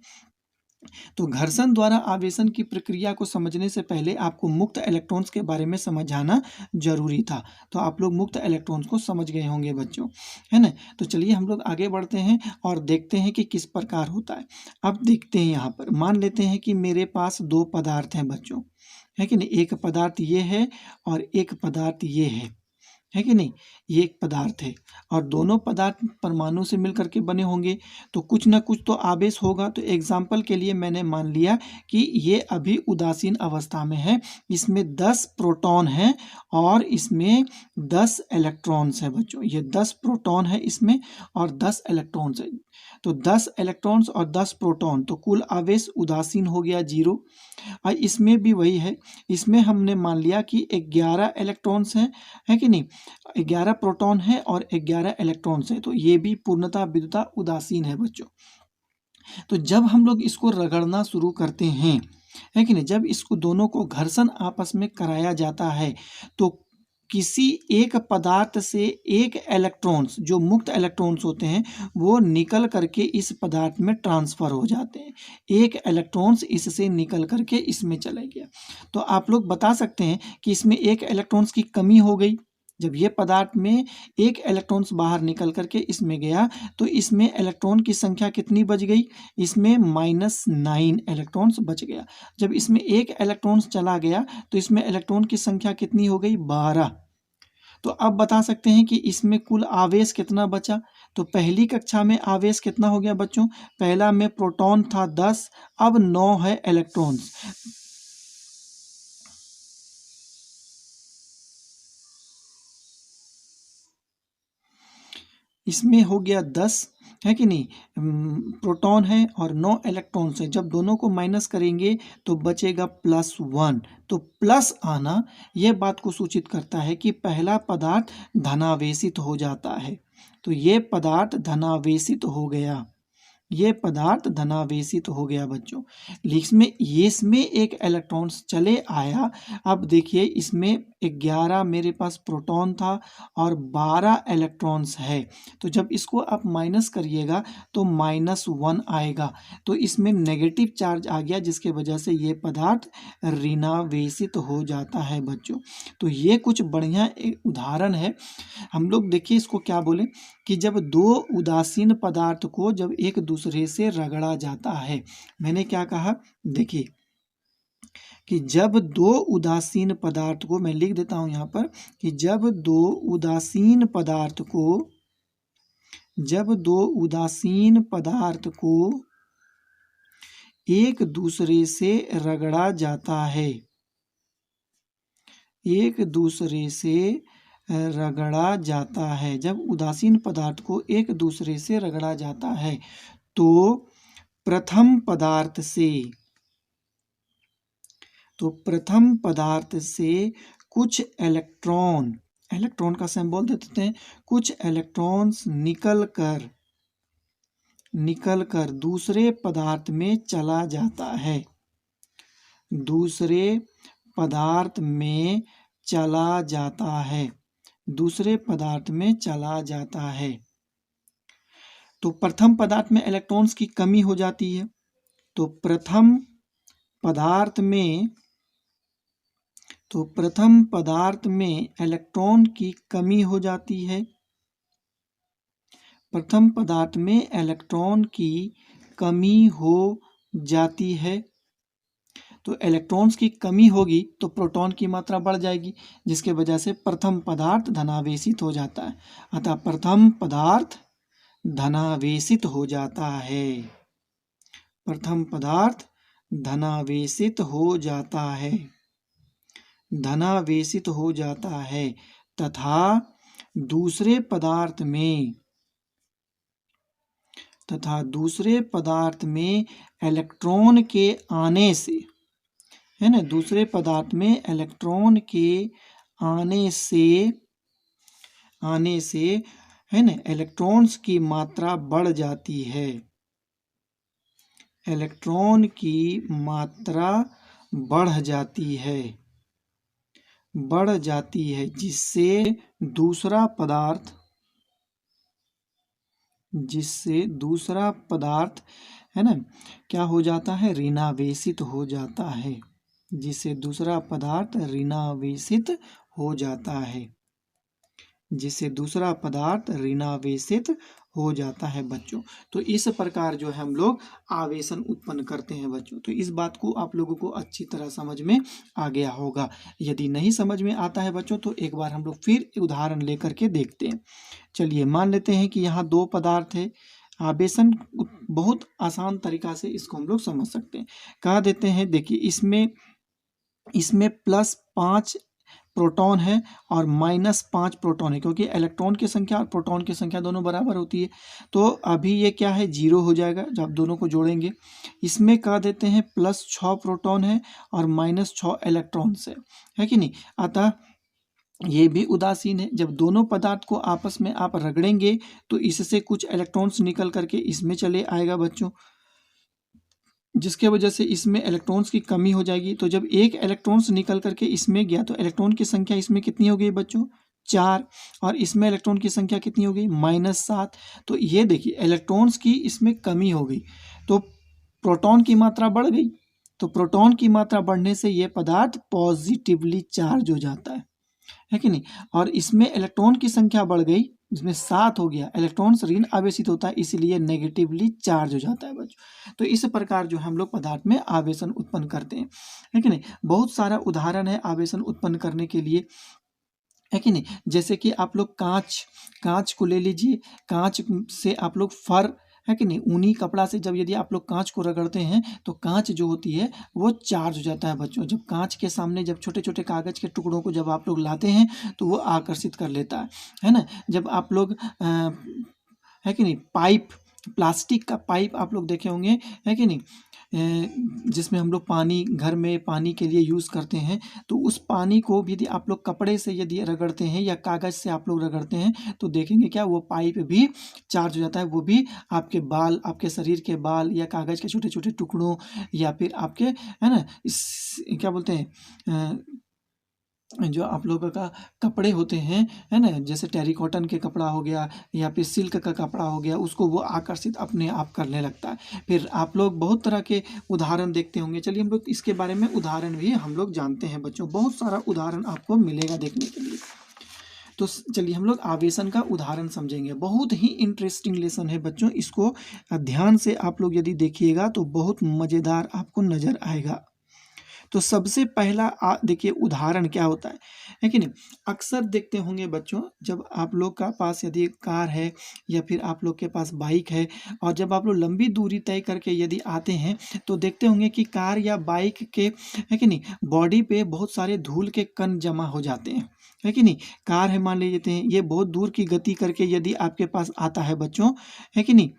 तो घर्षण द्वारा आवेशन की प्रक्रिया को समझने से पहले आपको मुक्त इलेक्ट्रॉन्स के बारे में समझाना जरूरी था। तो आप लोग मुक्त इलेक्ट्रॉन्स को समझ गए होंगे बच्चों, है ना। तो चलिए हम लोग आगे बढ़ते हैं और देखते हैं कि किस प्रकार होता है। अब देखते हैं, यहाँ पर मान लेते हैं कि मेरे पास दो पदार्थ हैं बच्चों, है कि नहीं। एक पदार्थ ये है और एक पदार्थ ये है कि नहीं। ये एक पदार्थ है और दोनों पदार्थ परमाणु से मिलकर के बने होंगे तो कुछ ना कुछ तो आवेश होगा। तो एग्जाम्पल के लिए मैंने मान लिया कि ये अभी उदासीन अवस्था में है, इसमें 10 प्रोटॉन है और इसमें 10 इलेक्ट्रॉन्स है बच्चों। ये 10 प्रोटॉन है इसमें और 10 इलेक्ट्रॉन्स है। तो 10 इलेक्ट्रॉन्स और 10 प्रोटॉन, तो कुल आवेश उदासीन हो गया 0। और इसमें भी वही है, इसमें हमने मान लिया कि 11 इलेक्ट्रॉन्स हैं, है कि नहीं। 11 प्रोटॉन है और 11 इलेक्ट्रॉन्स है, तो ये भी पूर्णतः विद्युता उदासीन है बच्चों। तो जब हम लोग इसको रगड़ना शुरू करते हैं, है कि नहीं, जब इसको दोनों को घर्षण आपस में कराया जाता है तो किसी एक पदार्थ से एक इलेक्ट्रॉन्स, जो मुक्त इलेक्ट्रॉन्स होते हैं, वो निकल करके इस पदार्थ में ट्रांसफर हो जाते हैं। एक इलेक्ट्रॉन्स इससे निकल करके इसमें चले गया। तो आप लोग बता सकते हैं कि इसमें एक इलेक्ट्रॉन्स की कमी हो गई। जब ये पदार्थ में एक इलेक्ट्रॉन्स बाहर निकल करके इसमें गया तो इसमें इलेक्ट्रॉन की संख्या कितनी बच गई, इसमें -9 इलेक्ट्रॉन्स बच गया। जब इसमें एक इलेक्ट्रॉन्स चला गया तो इसमें इलेक्ट्रॉन की संख्या कितनी हो गई, 12। तो अब बता सकते हैं कि इसमें कुल आवेश कितना बचा। तो पहली कक्षा में आवेश कितना हो गया बच्चों, पहला में प्रोटॉन था 10, अब 9 है इलेक्ट्रॉन्स। इसमें हो गया 10, है कि नहीं। प्रोटॉन है और 9 इलेक्ट्रॉन्स हैं। जब दोनों को माइनस करेंगे तो बचेगा +1। तो प्लस आना यह बात को सूचित करता है कि पहला पदार्थ धनावेशित हो जाता है। तो ये पदार्थ धनावेशित हो गया, ये पदार्थ धनावेशित हो गया बच्चों। इसमें एक इलेक्ट्रॉन्स चले आया। अब देखिए इसमें 11 मेरे पास प्रोटॉन था और 12 इलेक्ट्रॉन्स है। तो जब इसको आप माइनस करिएगा तो -1 आएगा, तो इसमें नेगेटिव चार्ज आ गया, जिसके वजह से ये पदार्थ ऋणावेशित हो जाता है बच्चों। तो ये कुछ बढ़िया एक उदाहरण है। हम लोग देखिए इसको क्या बोले कि जब दो उदासीन पदार्थ को जब एक दूसरे से रगड़ा जाता है, मैंने क्या कहा, देखिए कि जब दो उदासीन पदार्थ को, मैं लिख देता हूं यहां पर कि जब दो उदासीन पदार्थ को एक दूसरे से रगड़ा जाता है, एक दूसरे से रगड़ा जाता है, जब उदासीन पदार्थ को एक दूसरे से रगड़ा जाता है तो प्रथम पदार्थ से कुछ इलेक्ट्रॉन का सिंबल दे देते हैं, कुछ इलेक्ट्रॉन्स निकल कर दूसरे पदार्थ में चला जाता है, दूसरे पदार्थ में चला जाता है। तो प्रथम पदार्थ में इलेक्ट्रॉन्स की कमी हो जाती है, तो प्रथम पदार्थ में इलेक्ट्रॉन की कमी हो जाती है, प्रथम पदार्थ में इलेक्ट्रॉन की कमी हो जाती है। तो इलेक्ट्रॉन्स की कमी होगी तो प्रोटॉन की मात्रा बढ़ जाएगी, जिसके वजह से प्रथम पदार्थ धनावेशित हो जाता है। अतः प्रथम पदार्थ धनावेशित हो जाता है, प्रथम पदार्थ धनावेशित हो जाता है तथा दूसरे पदार्थ में इलेक्ट्रॉन के आने से, है ना, दूसरे पदार्थ में इलेक्ट्रॉन के आने से है ना, इलेक्ट्रॉन्स की मात्रा बढ़ जाती है, इलेक्ट्रॉन की मात्रा बढ़ जाती है, जिससे दूसरा पदार्थ है ना क्या हो जाता है, ऋणावेशित हो जाता है, जिससे दूसरा पदार्थ ऋणावेशित हो जाता है, बच्चों। तो इस प्रकार जो है हम लोग आवेशन उत्पन्न करते हैं बच्चों। तो इस बात को आप लोगों को अच्छी तरह समझ में आ गया होगा। यदि नहीं समझ में आता है बच्चों तो एक बार हम लोग फिर उदाहरण लेकर के देखते हैं। चलिए मान लेते हैं कि यहाँ दो पदार्थ है, आवेशन बहुत आसान तरीका से इसको हम लोग समझ सकते हैं। कह देते हैं, देखिए इसमें +5 प्रोटॉन है और -5 प्रोटॉन है, क्योंकि इलेक्ट्रॉन की संख्या और प्रोटॉन की संख्या दोनों बराबर होती है। तो अभी ये क्या है, 0 हो जाएगा जब दोनों को जोड़ेंगे। इसमें कह देते हैं +6 प्रोटॉन है और -6 इलेक्ट्रॉन्स है कि नहीं। अतः ये भी उदासीन है। जब दोनों पदार्थ को आपस में आप रगड़ेंगे तो इससे कुछ इलेक्ट्रॉन्स निकल करके इसमें चले आएगा बच्चों, जिसके वजह से इसमें इलेक्ट्रॉन्स की कमी हो जाएगी। तो जब एक इलेक्ट्रॉन्स निकल करके इसमें गया तो इलेक्ट्रॉन की संख्या इसमें कितनी हो गई बच्चों, 4, और इसमें इलेक्ट्रॉन की संख्या कितनी हो गई, -7। तो ये देखिए इलेक्ट्रॉन्स की इसमें कमी हो गई तो प्रोटॉन की मात्रा बढ़ गई। तो प्रोटॉन की मात्रा बढ़ने से ये पदार्थ पॉजिटिवली चार्ज हो जाता है कि नहीं। और इसमें इलेक्ट्रॉन की संख्या बढ़ गई, इसमें 7 हो गया, इलेक्ट्रॉन्स ऋण आवेशित होता है इसलिए नेगेटिवली चार्ज हो जाता है बच्चों। तो इस प्रकार जो हम लोग पदार्थ में आवेशन उत्पन्न करते हैं, है कि नहीं। बहुत सारा उदाहरण है आवेशन उत्पन्न करने के लिए, है कि नहीं। जैसे कि आप लोग कांच को ले लीजिए, कांच से आप लोग फर, है कि नहीं, ऊनी कपड़ा से जब यदि आप लोग कांच को रगड़ते हैं तो कांच जो होती है वो चार्ज हो जाता है बच्चों। जब कांच के सामने जब छोटे छोटे कागज के टुकड़ों को जब आप लोग लाते हैं तो वो आकर्षित कर लेता है ना। जब आप लोग है कि नहीं, प्लास्टिक का पाइप आप लोग देखे होंगे, है कि नहीं, जिसमें हम लोग पानी, घर में पानी के लिए यूज़ करते हैं, तो उस पानी को भी यदि आप लोग कपड़े से यदि रगड़ते हैं या कागज़ से आप लोग रगड़ते हैं तो देखेंगे क्या, वो पाइप भी चार्ज हो जाता है। वो भी आपके बाल, आपके शरीर के बाल या कागज़ के छोटे छोटे टुकड़ों या फिर आपके, है ना, इस क्या बोलते हैं, जो आप लोगों का कपड़े होते हैं, है ना, जैसे टेरिकॉटन के कपड़ा हो गया या फिर सिल्क का कपड़ा हो गया, उसको वो आकर्षित अपने आप करने लगता है। फिर आप लोग बहुत तरह के उदाहरण देखते होंगे। चलिए हम लोग इसके बारे में उदाहरण भी हम लोग जानते हैं बच्चों, बहुत सारा उदाहरण आपको मिलेगा देखने के लिए। तो चलिए हम लोग आवेशन का उदाहरण समझेंगे। बहुत ही इंटरेस्टिंग लेसन है बच्चों, इसको ध्यान से आप लोग यदि देखिएगा तो बहुत मज़ेदार आपको नज़र आएगा। तो सबसे पहला देखिए उदाहरण क्या होता है कि नहीं। अक्सर देखते होंगे बच्चों, जब आप लोग का पास यदि कार है या फिर आप लोग के पास बाइक है, और जब आप लोग लंबी दूरी तय करके यदि आते हैं तो देखते होंगे कि कार या बाइक के, है कि नहीं, बॉडी पे बहुत सारे धूल के कण जमा हो जाते हैं, है कि नहीं। कार है मान लेते हैं, ये बहुत दूर की गति करके यदि आपके पास आता है बच्चों, है कि नहीं,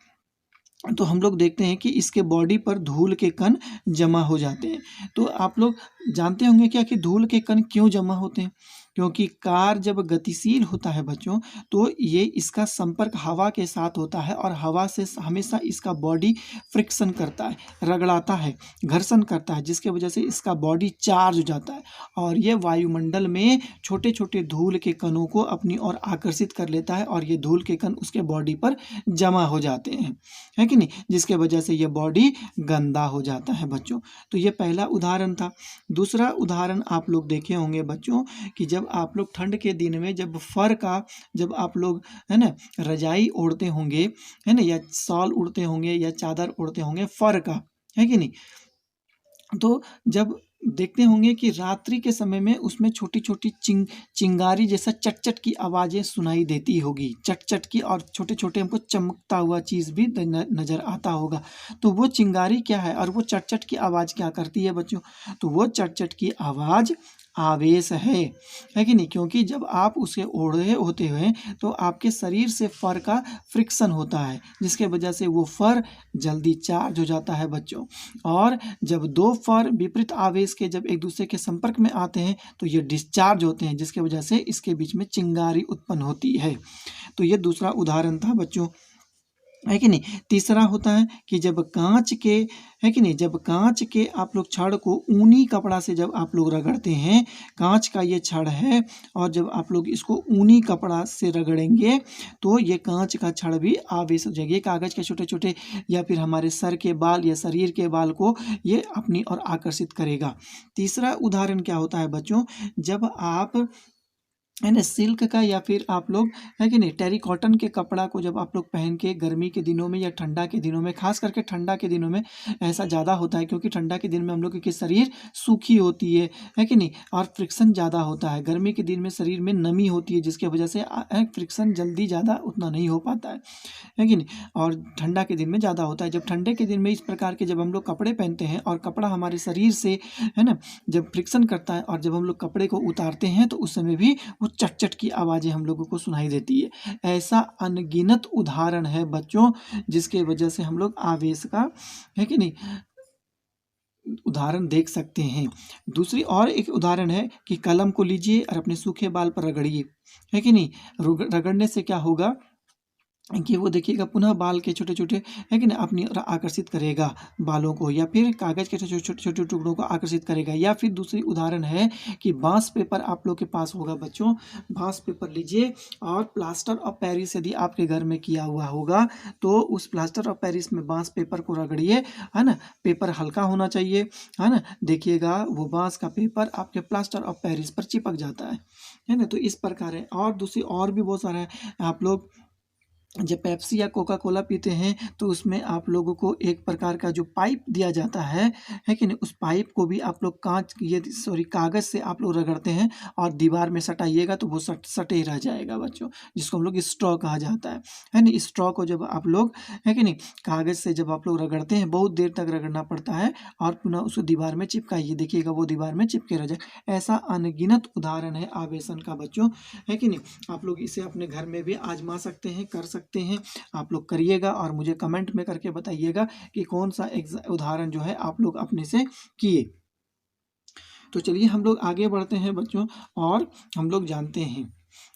तो हम लोग देखते हैं कि इसके बॉडी पर धूल के कण जमा हो जाते हैं। तो आप लोग जानते होंगे क्या कि धूल के कण क्यों जमा होते हैं। क्योंकि कार जब गतिशील होता है बच्चों, तो ये इसका संपर्क हवा के साथ होता है और हवा से हमेशा इसका बॉडी फ्रिक्शन करता है, रगड़ाता है, घर्षण करता है, जिसके वजह से इसका बॉडी चार्ज हो जाता है और ये वायुमंडल में छोटे छोटे धूल के कणों को अपनी ओर आकर्षित कर लेता है और ये धूल के कण उसके बॉडी पर जमा हो जाते हैं, है कि नहीं, जिसके वजह से ये बॉडी गंदा हो जाता है बच्चों। तो ये पहला उदाहरण था। दूसरा उदाहरण आप लोग देखे होंगे बच्चों कि जब आप लोग ठंड के दिन में जब फर का, जब आप लोग, है ना, रजाई ओढ़ते होंगे, है ना, या शॉल उड़ते होंगे या चादर उड़ते होंगे फर का, है कि नहीं, तो जब देखते होंगे कि रात्रि के समय में उसमें छोटी छोटी चिंगारी जैसा चट चट की आवाज़ें सुनाई देती होगी, चट चट की, और छोटे छोटे हमको चमकता हुआ चीज़ भी नज़र आता होगा। तो वो चिंगारी क्या है और वो चट चट की आवाज़ क्या करती है बच्चों। तो वो चट चट की आवाज़ आवेश है कि नहीं। क्योंकि जब आप उसे ओढ़े होते हुए तो आपके शरीर से फर का फ्रिक्शन होता है, जिसके वजह से वो फर जल्दी चार्ज हो जाता है बच्चों। और जब दो फर विपरीत आवेश के जब एक दूसरे के संपर्क में आते हैं तो ये डिस्चार्ज होते हैं, जिसके वजह से इसके बीच में चिंगारी उत्पन्न होती है। तो ये दूसरा उदाहरण था बच्चों, है कि नहीं। तीसरा होता है कि जब कांच के, है कि नहीं, जब कांच के आप लोग छड़ को ऊनी कपड़ा से जब आप लोग रगड़ते हैं, कांच का ये छड़ है और जब आप लोग इसको ऊनी कपड़ा से रगड़ेंगे तो ये कांच का छड़ भी आवेश हो जाएगी, कागज के छोटे छोटे या फिर हमारे सर के बाल या शरीर के बाल को ये अपनी ओर आकर्षित करेगा। तीसरा उदाहरण क्या होता है बच्चों, जब आप, है ना, सिल्क का या फिर आप लोग, है कि नहीं, टेरिकॉटन के कपड़ा को जब आप लोग पहन के गर्मी के दिनों में या ठंडा के दिनों में, खास करके ठंडा के दिनों में ऐसा ज़्यादा होता है, क्योंकि ठंडा के दिन में हम लोग की शरीर सूखी होती है कि नहीं, और फ्रिक्शन ज़्यादा होता है। गर्मी के दिन में शरीर में नमी होती है, जिसके वजह से फ्रिक्शन जल्दी ज़्यादा उतना नहीं हो पाता है कि नहीं, और ठंडा के दिन में ज़्यादा होता है। जब ठंडे के दिन में इस प्रकार के जब हम लोग कपड़े पहनते हैं और कपड़ा हमारे शरीर से, है ना, जब फ्रिक्शन करता है और जब हम लोग कपड़े को उतारते हैं तो उस समय भी वो चट चट की आवाज़ें हम लोगों को सुनाई देती है। ऐसा अनगिनत उदाहरण है बच्चों, जिसके वजह से हम लोग आवेश का, है कि नहीं, उदाहरण देख सकते हैं। दूसरी और एक उदाहरण है कि कलम को लीजिए और अपने सूखे बाल पर रगड़िए, है कि नहीं। रगड़ने से क्या होगा कि वो देखिएगा पुनः बाल के छोटे छोटे, है कि ना, अपनी ओर आकर्षित करेगा बालों को, या फिर कागज के छोटे छोटे छोटे टुकड़ों को आकर्षित करेगा। या फिर दूसरी उदाहरण है कि बांस पेपर आप लोग के पास होगा बच्चों, बांस पेपर लीजिए और प्लास्टर ऑफ पेरिस यदि आपके घर में किया हुआ होगा तो उस प्लास्टर ऑफ पेरिस में बांस पेपर को रगड़िए, है ना, पेपर हल्का होना चाहिए, है ना, देखिएगा वो बांस का पेपर आपके प्लास्टर ऑफ पेरिस पर चिपक जाता है ना। तो इस प्रकार है, और दूसरी और भी बहुत सारा है। आप लोग जब पेप्सी या कोका कोला पीते हैं तो उसमें आप लोगों को एक प्रकार का जो पाइप दिया जाता है कि नहीं, उस पाइप को भी आप लोग कागज़ से आप लोग रगड़ते हैं और दीवार में सटाइएगा तो वो सटे ही रह जाएगा बच्चों, जिसको हम लोग स्ट्रॉ कहा जाता है ना। स्ट्रॉ को जब आप लोग, है कि नहीं, कागज़ से जब आप लोग रगड़ते हैं बहुत देर तक रगड़ना पड़ता है और पुनः उसको दीवार में चिपकाइए, देखिएगा वो दीवार में चिपके रह जाए। ऐसा अनगिनत उदाहरण है आवेशन का बच्चों, है कि नहीं। आप लोग इसे अपने घर में भी आजमा सकते हैं, कर सकते हैं। आप लोग करिएगा और मुझे कमेंट में करके बताइएगा कि कौन सा उदाहरण जो है आप लोग अपने से किए। तो चलिए हम लोग आगे बढ़ते हैं बच्चों, और हम लोग जानते हैं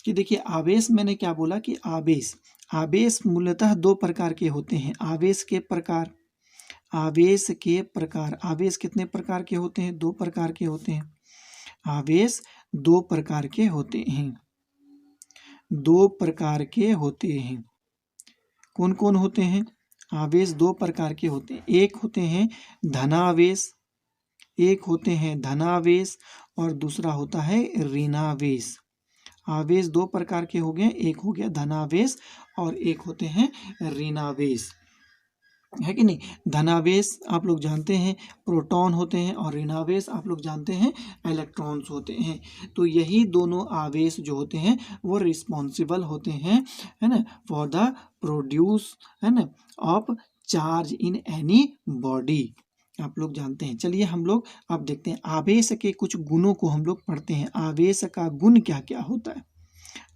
कि देखिए आवेश, मैंने क्या बोला कि आवेश, आवेश मूलतः दो प्रकार के होते हैं। आवेश के प्रकार, आवेश के प्रकार, आवेश कितने प्रकार के होते हैं, दो प्रकार के होते हैं। आवेश दो प्रकार के होते हैं। दो प्रकार के होते हैं। कौन कौन होते हैं? आवेश दो प्रकार के होते हैं। एक होते हैं धनावेश, एक होते हैं धनावेश और दूसरा होता है ऋणावेश। आवेश दो प्रकार के हो गए, एक हो गया धनावेश और एक होते हैं ऋणावेश, है कि नहीं। धनावेश आप लोग जानते हैं प्रोटॉन होते हैं और ऋणावेश आप लोग जानते हैं इलेक्ट्रॉन्स होते हैं। तो यही दोनों आवेश जो होते हैं वो रिस्पॉन्सिबल होते हैं, है ना, फॉर द प्रोड्यूस, है ना, of charge in any body, आप लोग जानते हैं। चलिए हम लोग अब देखते हैं आवेश के कुछ गुणों को हम लोग पढ़ते हैं। आवेश का गुण क्या क्या होता है?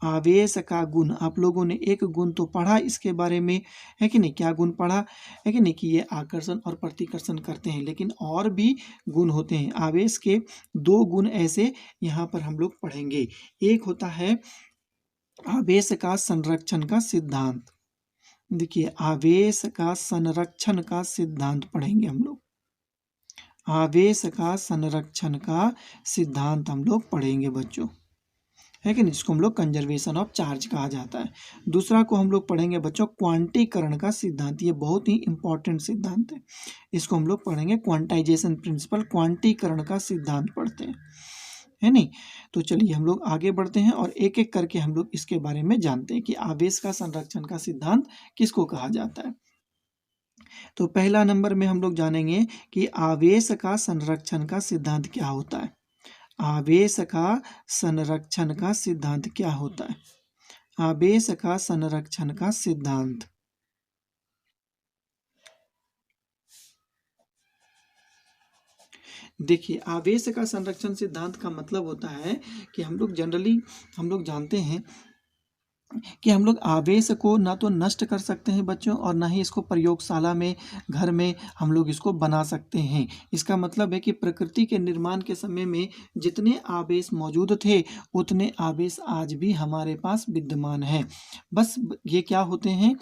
आवेश का गुण, आप लोगों ने एक गुण तो पढ़ा इसके बारे में, है कि नहीं। क्या गुण पढ़ा है कि नहीं, कि ये आकर्षण और प्रतिकर्षण करते हैं, लेकिन और भी गुण होते हैं। आवेश के दो गुण ऐसे यहाँ पर हम लोग पढ़ेंगे। एक होता है आवेश का संरक्षण का सिद्धांत। देखिए आवेश का संरक्षण का सिद्धांत पढ़ेंगे हम लोग। आवेश का संरक्षण का सिद्धांत हम लोग पढ़ेंगे बच्चों, है कि नहीं, जिसको हम लोग कंजर्वेशन ऑफ चार्ज कहा जाता है। दूसरा को हम लोग पढ़ेंगे बच्चों क्वांटीकरण का सिद्धांत। ये बहुत ही इंपॉर्टेंट सिद्धांत है, इसको हम लोग पढ़ेंगे क्वांटाइजेशन प्रिंसिपल, क्वांटीकरण का सिद्धांत पढ़ते हैं, है नहीं। तो चलिए हम लोग आगे बढ़ते हैं और एक एक करके हम लोग इसके बारे में जानते हैं कि आवेश का संरक्षण का सिद्धांत किसको कहा जाता है। तो पहला नंबर में हम लोग जानेंगे कि आवेश का संरक्षण का सिद्धांत क्या होता है। आवेश का संरक्षण का सिद्धांत क्या होता है? आवेश का संरक्षण का सिद्धांत, देखिए आवेश का संरक्षण सिद्धांत का मतलब होता है कि हम लोग जनरली हम लोग जानते हैं कि हम लोग आवेश को ना तो नष्ट कर सकते हैं बच्चों और ना ही इसको प्रयोगशाला में घर में हम लोग इसको बना सकते हैं। इसका मतलब है कि प्रकृति के निर्माण के समय में जितने आवेश मौजूद थे उतने आवेश आज भी हमारे पास विद्यमान है। बस ये क्या होते हैं,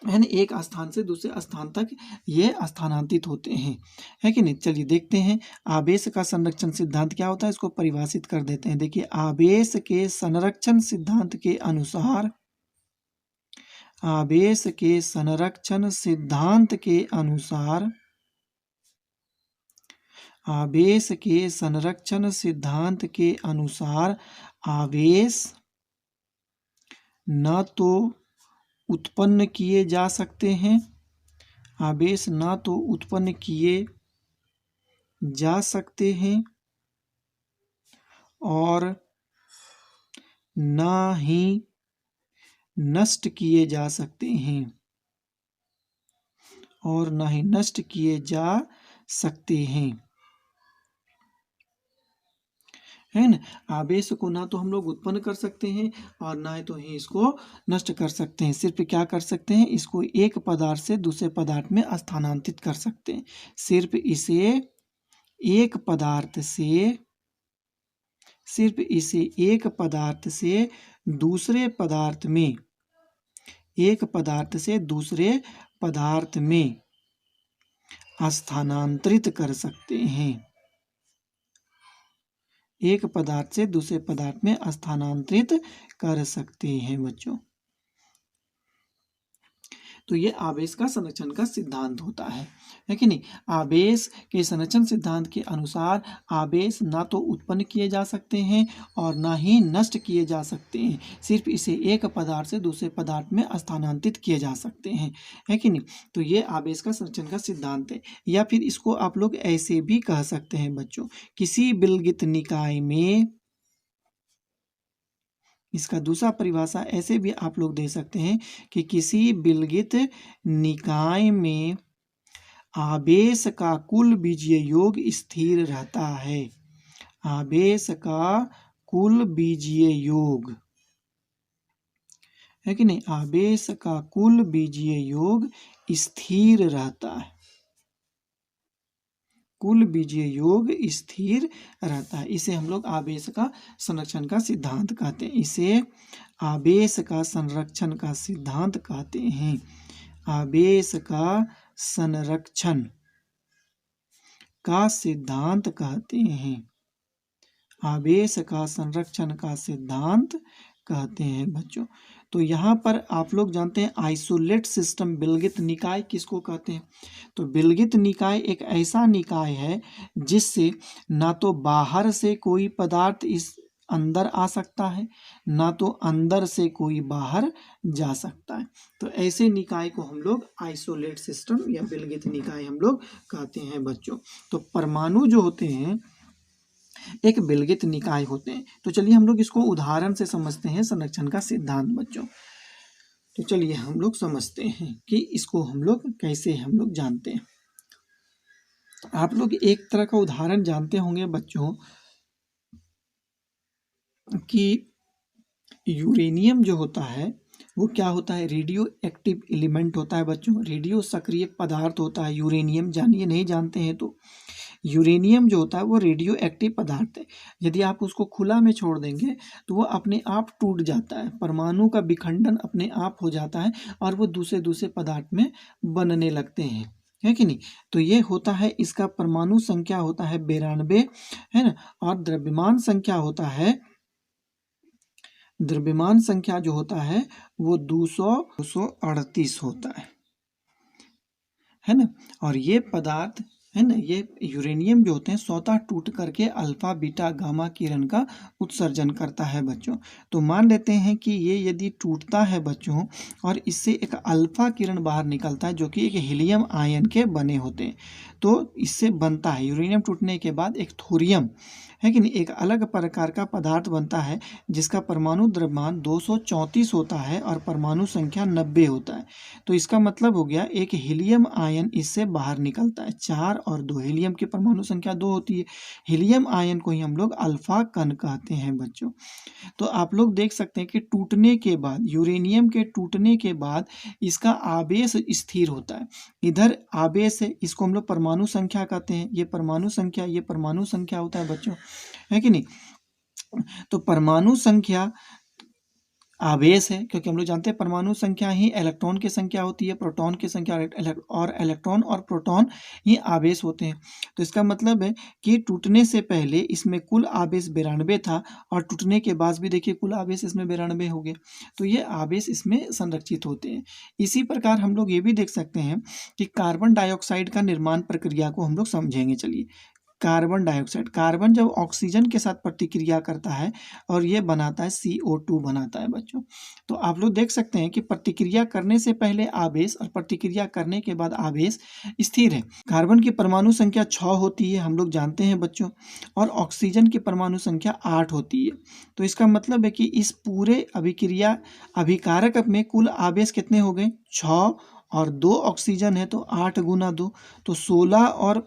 है ना, एक स्थान से दूसरे स्थान तक ये स्थानांतरित होते हैं, है कि नहीं। चलिए देखते हैं आवेश का संरक्षण सिद्धांत क्या होता है, इसको परिभाषित कर देते हैं। देखिए आवेश के संरक्षण सिद्धांत के अनुसार, आवेश के संरक्षण सिद्धांत के अनुसार, आवेश के संरक्षण सिद्धांत के अनुसार आवेश न तो उत्पन्न किए जा सकते हैं, आवेश ना तो उत्पन्न किए जा सकते हैं और ना ही नष्ट किए जा सकते हैं, और ना ही नष्ट किए जा सकते हैं, है ना। आवेश को ना तो हम लोग उत्पन्न कर सकते हैं और ना ही तो ही इसको नष्ट कर सकते हैं। सिर्फ क्या कर सकते हैं, इसको एक पदार्थ से दूसरे पदार्थ में स्थानांतरित कर सकते हैं। सिर्फ इसे एक पदार्थ से, सिर्फ इसे एक पदार्थ से दूसरे पदार्थ में, एक पदार्थ से दूसरे पदार्थ में स्थानांतरित कर सकते हैं, एक पदार्थ से दूसरे पदार्थ में स्थानांतरित कर सकते हैं बच्चों। तो ये आवेश का संरक्षण का सिद्धांत होता है कि नहीं। आवेश के संरक्षण सिद्धांत के अनुसार आवेश ना तो उत्पन्न किए जा सकते हैं और ना ही नष्ट किए जा सकते हैं, सिर्फ इसे एक पदार्थ से दूसरे पदार्थ में स्थानांतरित किए जा सकते हैं, है कि नहीं। तो ये आवेश का संरक्षण का सिद्धांत है। या फिर इसको आप लोग ऐसे भी कह सकते हैं बच्चों, किसी विलगित निकाय में, इसका दूसरा परिभाषा ऐसे भी आप लोग दे सकते हैं कि किसी विलगित निकाय में आवेश का कुल बीजीय योग स्थिर रहता है। आवेश का कुल बीजीय योग, है कि नहीं, आवेश का कुल बीजीय योग स्थिर रहता है, कुल बीजीय योग स्थिर रहता है। इसे हम लोग आवेश का संरक्षण का सिद्धांत कहते हैं, इसे आवेश का संरक्षण का सिद्धांत कहते हैं। आवेश का संरक्षण का सिद्धांत कहते हैं, आवेश का संरक्षण का सिद्धांत कहते हैं बच्चों। तो यहाँ पर आप लोग जानते हैं आइसोलेट सिस्टम विलगित निकाय किसको कहते हैं। तो विलगित निकाय एक ऐसा निकाय है जिससे ना तो बाहर से कोई पदार्थ इस अंदर आ सकता है, ना तो अंदर से कोई बाहर जा सकता है। तो ऐसे निकाय को हम लोग आइसोलेट सिस्टम या विलगित निकाय हम लोग कहते हैं बच्चों। तो परमाणु जो होते हैं एक विलगित निकाय होते हैं। तो चलिए हम लोग इसको उदाहरण से समझते हैं संरक्षण का सिद्धांत बच्चों। तो चलिए हम लोग समझते हैं कि इसको हम लोग कैसे हम लोग जानते हैं। आप लोग एक तरह का उदाहरण जानते होंगे बच्चों कि यूरेनियम जो होता है वो क्या होता है, रेडियो एक्टिव एलिमेंट होता है बच्चों, रेडियो सक्रिय पदार्थ होता है यूरेनियम। जानिए, नहीं जानते हैं तो यूरेनियम जो होता है वो रेडियो एक्टिव पदार्थ है। यदि आप उसको खुला में छोड़ देंगे तो वो अपने आप टूट जाता है, परमाणु का विखंडन अपने आप हो जाता है और वो दूसरे दूसरे पदार्थ में बनने लगते हैं, है कि नहीं। तो ये होता है, इसका परमाणु संख्या होता है 92, है ना। और द्रव्यमान संख्या जो होता है वो 238 होता है ना। और ये पदार्थ है ना, ये यूरेनियम जो होते हैं स्वतः टूट करके अल्फा बीटा गामा किरण का उत्सर्जन करता है बच्चों। तो मान लेते हैं कि ये यदि टूटता है बच्चों और इससे एक अल्फा किरण बाहर निकलता है जो कि एक हीलियम आयन के बने होते हैं। तो इससे बनता है यूरेनियम टूटने के बाद एक थोरियम, है कि नहीं, एक अलग प्रकार का पदार्थ बनता है जिसका परमाणु द्रव्यमान 234 होता है और परमाणु संख्या 90 होता है। तो इसका मतलब हो गया एक हीलियम आयन इससे बाहर निकलता है। 4 और 2, हीलियम की परमाणु संख्या 2 होती है। हीलियम आयन को ही हम लोग अल्फा कण कहते हैं बच्चों। तो आप लोग देख सकते हैं कि टूटने के बाद, यूरेनियम के टूटने के बाद इसका आवेश स्थिर होता है। इधर आवेश है, इसको हम लोग परमाणु संख्या कहते हैं। ये परमाणु संख्या होता है बच्चों, है कि नहीं। तो परमाणु संख्या आवेश है, क्योंकि हम लोग जानते हैं परमाणु संख्या ही इलेक्ट्रॉन की संख्या होती है, प्रोटॉन की संख्या, और इलेक्ट्रॉन और प्रोटॉन ही आवेश होते हैं। तो इसका मतलब है कि टूटने से पहले इसमें कुल आवेश 92 था और टूटने के बाद भी देखिए कुल आवेश इसमें 92 हो गए। तो ये आवेश इसमें संरक्षित होते हैं। इसी प्रकार हम लोग ये भी देख सकते हैं कि कार्बन डाइऑक्साइड का निर्माण प्रक्रिया को हम लोग समझेंगे। चलिए, कार्बन डाइऑक्साइड, कार्बन जब ऑक्सीजन के साथ प्रतिक्रिया करता है और ये बनाता है CO2 बनाता है बच्चों। तो आप लोग देख सकते हैं कि प्रतिक्रिया करने से पहले आवेश और प्रतिक्रिया करने के बाद आवेश स्थिर है। कार्बन की परमाणु संख्या 6 होती है, हम लोग जानते हैं बच्चों, और ऑक्सीजन की परमाणु संख्या 8 होती है। तो इसका मतलब है कि इस पूरे अभिक्रिया अभिकारक में कुल आवेश कितने हो गए, 6, और 2 ऑक्सीजन है तो 8 गुना 2 तो 16, और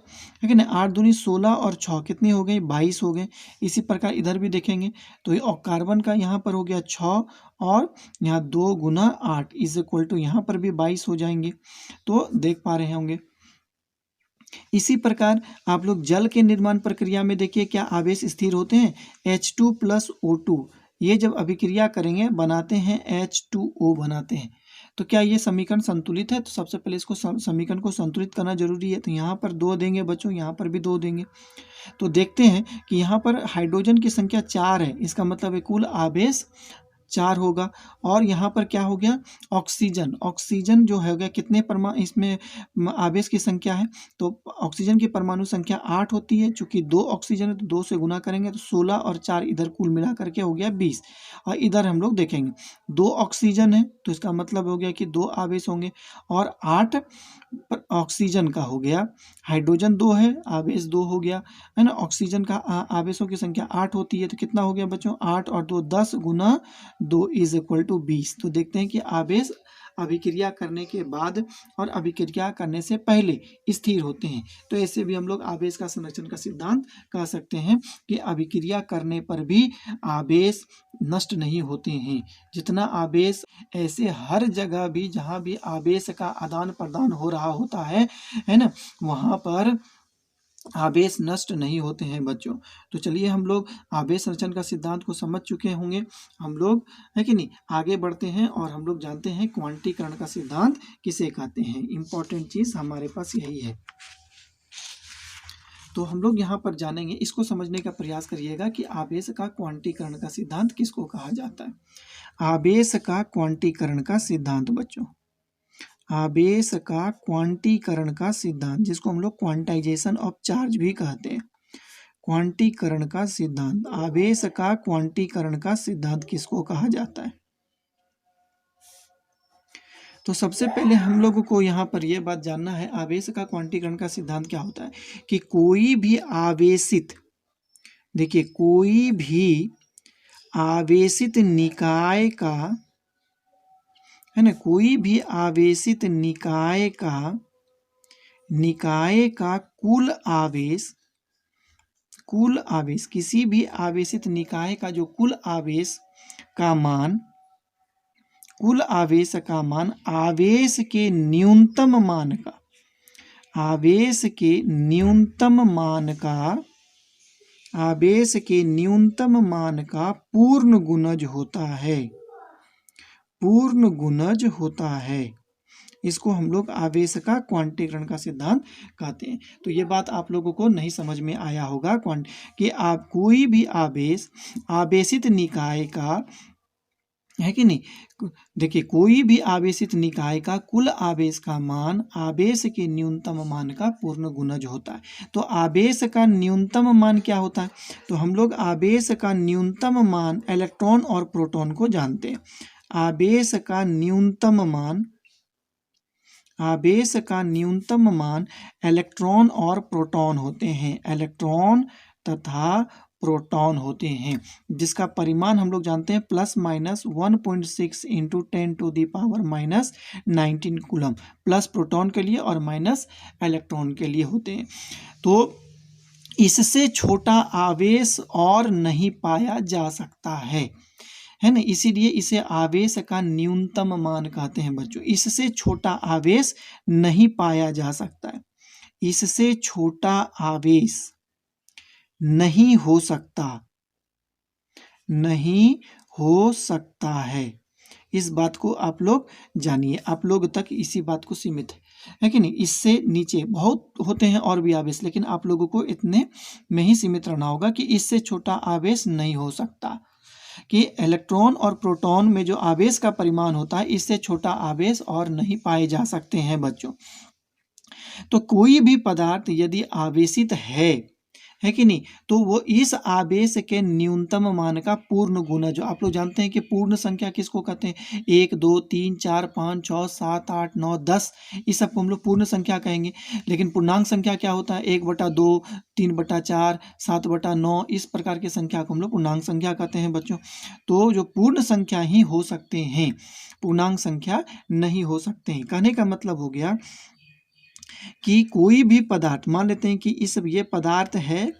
है कि ना, 8 दूनी 16 और 6 कितनी हो गई, 22 हो गए। इसी प्रकार इधर भी देखेंगे तो ये कार्बन का यहाँ पर हो गया 6 और यहाँ 2 गुना 8 इज इक्वल टू यहाँ पर भी 22 हो जाएंगे। तो देख पा रहे होंगे। इसी प्रकार आप लोग जल के निर्माण प्रक्रिया में देखिए क्या आवेश स्थिर होते हैं, H2 + O2, ये जब अभिक्रिया करेंगे बनाते हैं H2O बनाते हैं। तो क्या ये समीकरण संतुलित है, तो सबसे पहले इसको समीकरण को संतुलित करना जरूरी है। तो यहाँ पर 2 देंगे बच्चों, यहाँ पर भी 2 देंगे। तो देखते हैं कि यहाँ पर हाइड्रोजन की संख्या 4 है, इसका मतलब है कुल आवेश 4 होगा। और यहाँ पर क्या हो गया, ऑक्सीजन जो है गया कितने इसमें आवेश की संख्या है, तो ऑक्सीजन की परमाणु संख्या 8 होती है। चूंकि 2 ऑक्सीजन है तो 2 से गुना करेंगे तो 16 और 4 इधर कुल मिला करके हो गया 20। और इधर हम लोग देखेंगे 2 ऑक्सीजन है तो इसका मतलब हो गया कि 2 आवेश होंगे, और 8 ऑक्सीजन का हो गया, हाइड्रोजन 2 है, आवेश 2 हो गया, है ना। ऑक्सीजन का आवेशों की संख्या 8 होती है तो कितना हो गया बच्चों, 8 और 2 10 गुना 2 इज इक्वल टू 20। तो देखते हैं कि आवेश अभिक्रिया करने के बाद और अभिक्रिया करने से पहले स्थिर होते हैं। तो ऐसे भी हम लोग आवेश का संरक्षण का सिद्धांत कह सकते हैं कि अभिक्रिया करने पर भी आवेश नष्ट नहीं होते हैं। जितना आवेश, ऐसे हर जगह भी जहाँ भी आवेश का आदान प्रदान हो रहा होता है ना, वहाँ पर आवेश नष्ट नहीं होते हैं बच्चों। तो चलिए हम लोग आवेश संरक्षण का सिद्धांत को समझ चुके होंगे हम लोग, है कि नहीं। आगे बढ़ते हैं और हम लोग जानते हैं क्वांटीकरण का सिद्धांत किसे कहते हैं। इंपॉर्टेंट चीज हमारे पास यही है। तो हम लोग यहाँ पर जानेंगे, इसको समझने का प्रयास करिएगा कि आवेश का क्वांटीकरण का सिद्धांत किसको कहा जाता है। आवेश का क्वांटीकरण का सिद्धांत बच्चों, आवेश का क्वांटीकरण का सिद्धांत, जिसको हम लोग क्वांटाइजेशन ऑफ चार्ज भी कहते हैं। क्वांटीकरण का सिद्धांत, आवेश का क्वांटीकरण का सिद्धांत किसको कहा जाता है। तो सबसे पहले हम लोगों को यहाँ पर यह बात जानना है, आवेश का क्वांटीकरण का सिद्धांत क्या होता है कि कोई भी आवेशित, देखिए कोई भी आवेशित निकाय का, है ना, कोई भी आवेशित निकाय का कुल आवेश, किसी भी आवेशित निकाय का जो कुल आवेश का मान आवेश के न्यूनतम मान का पूर्ण गुणज होता है। इसको हम लोग आवेश का क्वांटीकरण का सिद्धांत कहते हैं। तो ये बात आप लोगों को नहीं समझ में आया होगा कि आप कोई भी आवेशित निकाय का, है कि नहीं, देखिए कोई भी आवेशित निकाय का कुल आवेश का मान आवेश के न्यूनतम मान का पूर्ण गुणज होता है। तो आवेश का न्यूनतम मान क्या होता है, तो हम लोग आवेश का न्यूनतम मान इलेक्ट्रॉन और प्रोटॉन को जानते हैं। आवेश का न्यूनतम मान इलेक्ट्रॉन और प्रोटॉन होते हैं, इलेक्ट्रॉन तथा प्रोटॉन होते हैं, जिसका परिमाण हम लोग जानते हैं +-1.6 × 10⁻⁻19 कूलम, प्लस प्रोटॉन के लिए और माइनस इलेक्ट्रॉन के लिए होते हैं। तो इससे छोटा आवेश और नहीं पाया जा सकता है ना, इसीलिए इसे आवेश का न्यूनतम मान कहते हैं बच्चों। इससे छोटा आवेश नहीं पाया जा सकता है, इससे छोटा आवेश नहीं हो सकता है। इस बात को आप लोग जानिए, आप लोग तक इसी बात को सीमित है कि नहीं। इससे नीचे बहुत होते हैं और भी आवेश, लेकिन आप लोगों को इतने में ही सीमित रहना होगा कि इससे छोटा आवेश नहीं हो सकता, कि इलेक्ट्रॉन और प्रोटॉन में जो आवेश का परिमाण होता है, इससे छोटा आवेश और नहीं पाए जा सकते हैं बच्चों। तो कोई भी पदार्थ यदि आवेशित है कि नहीं, तो वो इस आवेश के न्यूनतम मान का पूर्ण गुणज, जो आप लोग जानते हैं कि पूर्ण संख्या किसको कहते हैं, 1 2 3 4 5 6 7 8 9 10, इस सबको हम लोग पूर्ण संख्या कहेंगे। लेकिन पूर्णांक संख्या क्या होता है, 1/2 3/4 7/9, इस प्रकार की संख्या को हम लोग पूर्णांक संख्या कहते हैं बच्चों। तो जो पूर्ण संख्या ही हो सकते हैं, पूर्णांक संख्या नहीं हो सकते हैं। कहने का मतलब हो गया कि कोई भी पदार्थ, मान लेते हैं कि ये पदार्थ है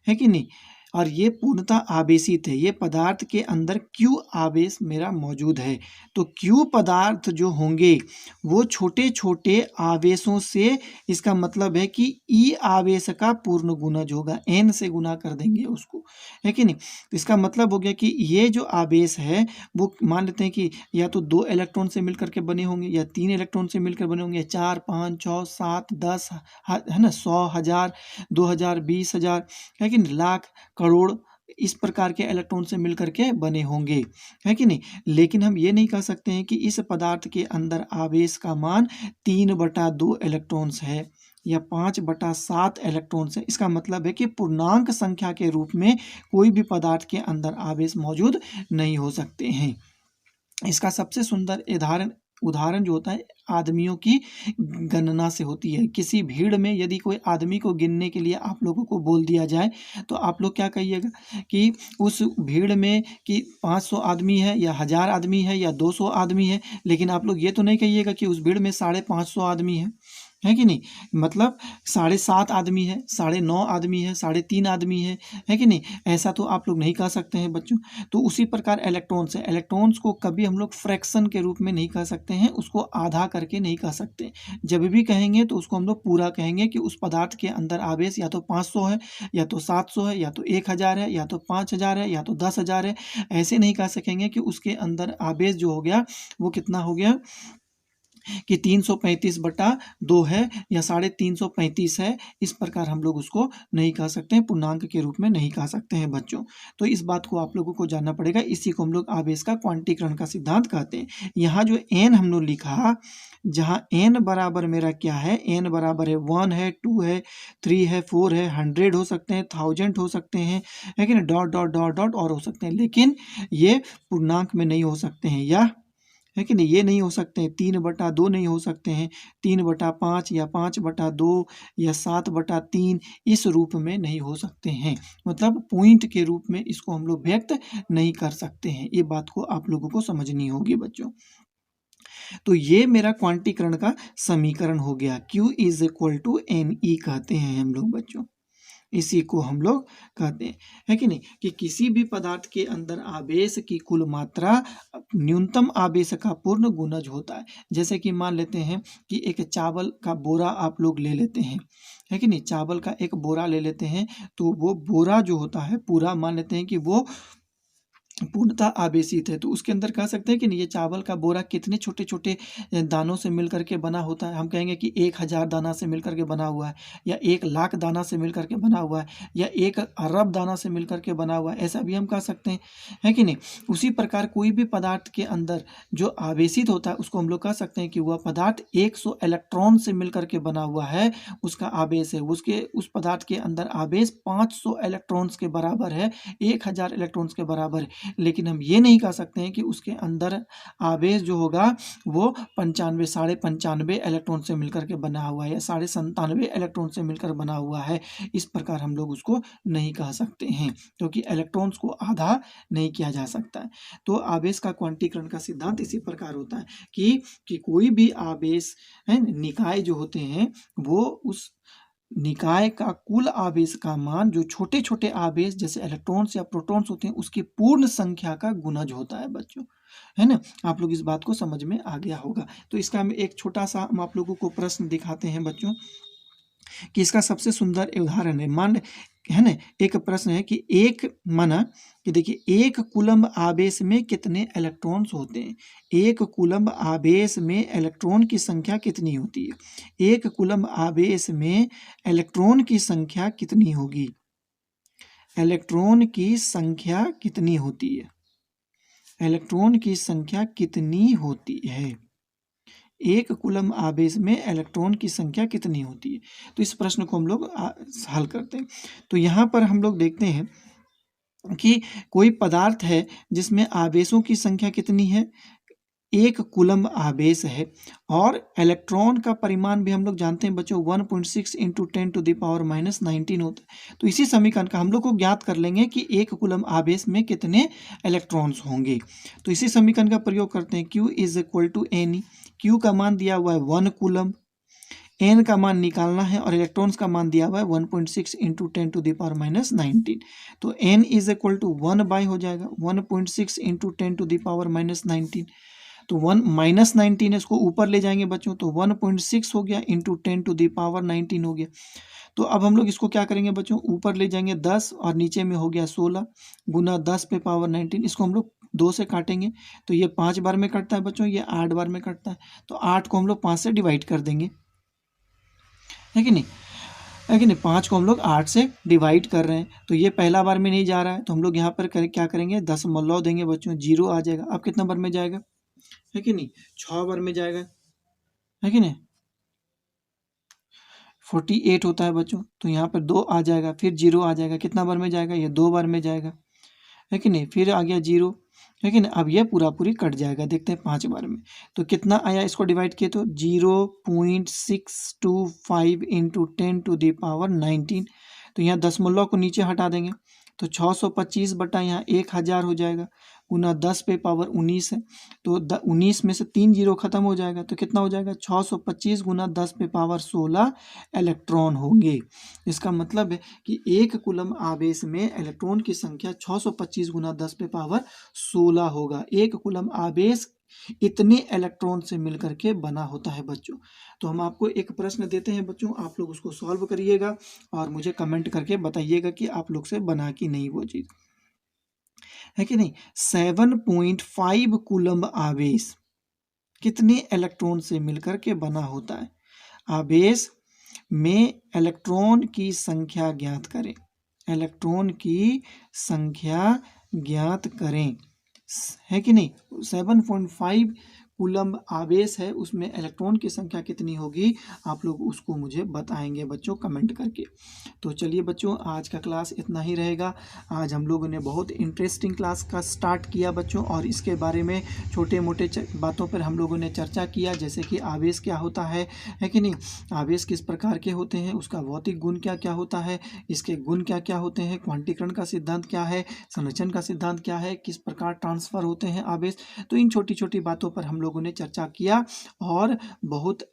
कि नहीं, और ये पूर्णतः आवेशित है, ये पदार्थ के अंदर Q आवेश मेरा मौजूद है। तो Q पदार्थ जो होंगे वो छोटे छोटे आवेशों से, इसका मतलब है कि E आवेश का पूर्ण गुणज होगा, N से गुना कर देंगे उसको, है कि नहीं। तो इसका मतलब हो गया कि ये जो आवेश है वो मान लेते हैं कि या तो 2 इलेक्ट्रॉन से मिलकर के बने होंगे, या 3 इलेक्ट्रॉन से मिलकर बने होंगे, 4 5 6 7 10, है ना, 100 1000 2000 20000, है कि नहीं, लाख करोड़, इस प्रकार के इलेक्ट्रॉन से मिलकर के बने होंगे, है कि नहीं। लेकिन हम ये नहीं कह सकते हैं कि इस पदार्थ के अंदर आवेश का मान 3/2 इलेक्ट्रॉन्स है या 5/7 इलेक्ट्रॉन्स है। इसका मतलब है कि पूर्णांक संख्या के रूप में कोई भी पदार्थ के अंदर आवेश मौजूद नहीं हो सकते हैं। इसका सबसे सुंदर उदाहरण जो होता है आदमियों की गणना से होती है। किसी भीड़ में यदि कोई आदमी को गिनने के लिए आप लोगों को बोल दिया जाए, तो आप लोग क्या कहिएगा कि उस भीड़ में कि 500 आदमी है या 1000 आदमी है या 200 आदमी है, लेकिन आप लोग ये तो नहीं कहिएगा कि उस भीड़ में 550 आदमी है कि नहीं, मतलब 7.5 आदमी है, 9.5 आदमी है, 3.5 आदमी है कि नहीं। ऐसा तो आप लोग नहीं कह सकते हैं बच्चों। तो उसी प्रकार इलेक्ट्रॉन्स है, इलेक्ट्रॉन्स को कभी हम लोग फ्रैक्शन के रूप में नहीं कह सकते हैं, उसको आधा करके नहीं कह सकते। जब भी कहेंगे तो उसको हम लोग पूरा कहेंगे कि उस पदार्थ के अंदर आवेश या तो 500 है, या तो 700 है, या तो 1000 है, या तो 5000 है, या तो 10,000 है। ऐसे नहीं कह सकेंगे कि उसके अंदर आवेश जो हो गया वो कितना हो गया, कि 335/2 है या 335 है, इस प्रकार हम लोग उसको नहीं कह सकते हैं, पूर्णांक के रूप में नहीं कह सकते हैं बच्चों। तो इस बात को आप लोगों को जानना पड़ेगा, इसी को हम लोग आवेश का क्वांटीकरण का सिद्धांत कहते हैं। यहाँ जो n हम लोग लिखा, जहाँ n बराबर मेरा क्या है, n बराबर है 1 है, 2 है, 3 है, 4 है, 100 हो सकते हैं, 1000 हो सकते हैं, है कि नहीं, डॉट डॉट डॉट डॉट और हो सकते हैं, लेकिन ये पूर्णांक में नहीं हो सकते हैं, या है कि नहीं, ये नहीं हो सकते हैं, 3/2 नहीं हो सकते हैं, 3/5 या 5/2 या 7/3 इस रूप में नहीं हो सकते हैं, मतलब पॉइंट के रूप में इसको हम लोग व्यक्त नहीं कर सकते हैं। ये बात को आप लोगों को समझनी होगी बच्चों। तो ये मेरा क्वांटीकरण का समीकरण हो गया, Q is equal to NE कहते हैं हम लोग बच्चों, इसी को हम लोग कहते हैं, है कि नहीं, कि किसी भी पदार्थ के अंदर आवेश की कुल मात्रा न्यूनतम आवेश का पूर्ण गुणज होता है। जैसे कि मान लेते हैं कि एक चावल का बोरा आप लोग ले लेते हैं, है कि नहीं, चावल का एक बोरा ले लेते हैं, तो वो बोरा जो होता है पूरा मान लेते हैं कि वो पूर्णतः आवेशित है, तो उसके अंदर कह सकते हैं कि नहीं, ये चावल का बोरा कितने छोटे छोटे दानों से मिलकर के बना होता है। हम कहेंगे कि 1000 दाना से मिलकर के बना हुआ है, या 1,00,000 दाना से मिलकर के बना हुआ है, या 1 अरब दाना से मिलकर के बना हुआ है, ऐसा भी हम कह सकते हैं, है कि नहीं। उसी प्रकार कोई भी पदार्थ के अंदर जो आवेशित होता है उसको हम लोग कह सकते हैं कि वह पदार्थ 100 इलेक्ट्रॉन से मिलकर के बना हुआ है, उसका आवेश है, उस पदार्थ के अंदर आवेश 500 इलेक्ट्रॉन्स के बराबर है, 1000 इलेक्ट्रॉन्स के बराबर है। लेकिन हम ये नहीं कह सकते हैं कि उसके अंदर आवेश जो होगा वो 95 95 इलेक्ट्रॉन से मिलकर के बना हुआ है, या 97 इलेक्ट्रॉन से मिलकर बना हुआ है, इस प्रकार हम लोग उसको नहीं कह सकते हैं, क्योंकि इलेक्ट्रॉन्स को आधा नहीं किया जा सकता है। तो आवेश का क्वांटीकरण का सिद्धांत इसी प्रकार होता है कि कोई भी आवेश है, निकाय जो होते हैं, वो उस निकाय का कुल आवेश का मान जो छोटे छोटे आवेश जैसे इलेक्ट्रॉन्स या प्रोटॉन्स होते हैं उसकी पूर्ण संख्या का गुणज होता है बच्चों, है ना। आप लोग इस बात को समझ में आ गया होगा। तो इसका हम एक छोटा सा हम आप लोगों को प्रश्न दिखाते हैं बच्चों, कि इसका सबसे सुंदर उदाहरण है, मान है ना, एक प्रश्न है कि एक माना कि देखिए, एक कूलम्ब आवेश में कितने इलेक्ट्रॉन्स होते हैं, एक कूलम्ब आवेश में इलेक्ट्रॉन की संख्या कितनी होती है, एक कूलम्ब आवेश में इलेक्ट्रॉन की संख्या कितनी होगी, इलेक्ट्रॉन की संख्या कितनी होती है, इलेक्ट्रॉन की संख्या कितनी होती है, एक कूलम्ब आवेश में इलेक्ट्रॉन की संख्या कितनी होती है। तो इस प्रश्न को हम लोग हल करते हैं। तो यहाँ पर हम लोग देखते हैं कि कोई पदार्थ है जिसमें आवेशों की संख्या कितनी है, एक कूलम्ब आवेश है, और इलेक्ट्रॉन का परिमाण भी हम लोग जानते हैं बच्चों 1.6 इंटू 10⁻⁻19 होता है। तो इसी समीकरण का हम लोग को ज्ञात कर लेंगे कि एक कूलम्ब आवेश में कितने इलेक्ट्रॉन्स होंगे। तो इसी समीकरण का प्रयोग करते हैं, Q is equal to N. Q का मान दिया हुआ है 1 कूलम्ब, n का मान निकालना है, और इलेक्ट्रॉन्स का मान दिया हुआ है 1.6 इंटू 10⁻⁻19। तो n इज इक्वल टू 1 हो जाएगा 1.6 इंटू 10⁻⁻19। तो 1 - 19 इसको ऊपर ले जाएंगे बच्चों, तो 1.6 हो गया इंटू 10⁻19 हो गया। तो अब हम लोग इसको क्या करेंगे बच्चों, ऊपर ले जाएंगे 10 और नीचे में हो गया 16 गुना 10⁻19। इसको हम लोग 2 से काटेंगे, तो ये 5 बार में कटता है बच्चों, ये 8 बार में कटता है, तो 8 को हम लोग 5 से डिवाइड कर देंगे, है कि नहीं, है कि नहीं, 5 को हम लोग 8 से डिवाइड कर रहे हैं, तो ये पहला बार में नहीं जा रहा है, तो हम लोग यहाँ पर क्या करेंगे, 10 देंगे बच्चों, 0 आ जाएगा। अब कितना बार में जाएगा, है कि नहीं, 6 बार में जाएगा, है कि नहीं, 48 होता है बच्चों, तो यहाँ पर 2 आ जाएगा, फिर 0 आ जाएगा, कितना बार में जाएगा, ये 2 बार में जाएगा, है कि नहीं, फिर आ गया 0, है कि नहीं। अब ये पूरी कट जाएगा, देखते हैं 5 बार में, तो कितना आया, इसको डिवाइड किए तो 0.625 इंटू 10⁻19। तो यहाँ 10 को नीचे हटा देंगे, तो 625 बटा यहाँ 1000 हो जाएगा, गुना 10⁻19 है, तो 19 में से 3 0 खत्म हो जाएगा, तो कितना हो जाएगा, 625 गुना 10⁻16 इलेक्ट्रॉन होंगे। इसका मतलब है कि एक कूलम्ब आवेश में इलेक्ट्रॉन की संख्या 625 गुना 10⁻16 होगा। एक कूलम्ब आवेश इतने इलेक्ट्रॉन से मिलकर के बना होता है बच्चों। तो हम आपको एक प्रश्न देते हैं बच्चों, आप लोग उसको सॉल्व करिएगा और मुझे कमेंट करके बताइएगा कि आप लोग से बना कि नहीं वो चीज़, है कि नहीं। 7.5 कूलम्ब आवेश कितने इलेक्ट्रॉन से मिलकर के बना होता है। आवेश में इलेक्ट्रॉन की संख्या ज्ञात करें। इलेक्ट्रॉन की संख्या ज्ञात करें, है कि नहीं। 7.5 कूलम्ब आवेश है, उसमें इलेक्ट्रॉन की संख्या कितनी होगी, आप लोग उसको मुझे बताएंगे बच्चों कमेंट करके। तो चलिए बच्चों, आज का क्लास इतना ही रहेगा। आज हम लोगों ने बहुत इंटरेस्टिंग क्लास का स्टार्ट किया बच्चों, और इसके बारे में छोटे मोटे बातों पर हम लोगों ने चर्चा किया, जैसे कि आवेश क्या होता है कि नहीं, आवेश किस प्रकार के होते हैं, उसका भौतिक गुण क्या क्या होता है, इसके गुण क्या क्या होते हैं, क्वांटीकरण का सिद्धांत क्या है, संरक्षण का सिद्धांत क्या है, किस प्रकार ट्रांसफर होते हैं आवेश। तो इन छोटी छोटी बातों पर हम लोगों ने चर्चा किया और बहुत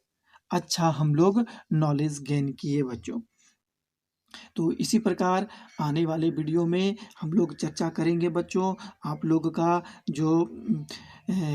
अच्छा हम लोग नॉलेज गेन किए बच्चों। तो इसी प्रकार आने वाले वीडियो में हम लोग चर्चा करेंगे बच्चों। आप लोगों का जो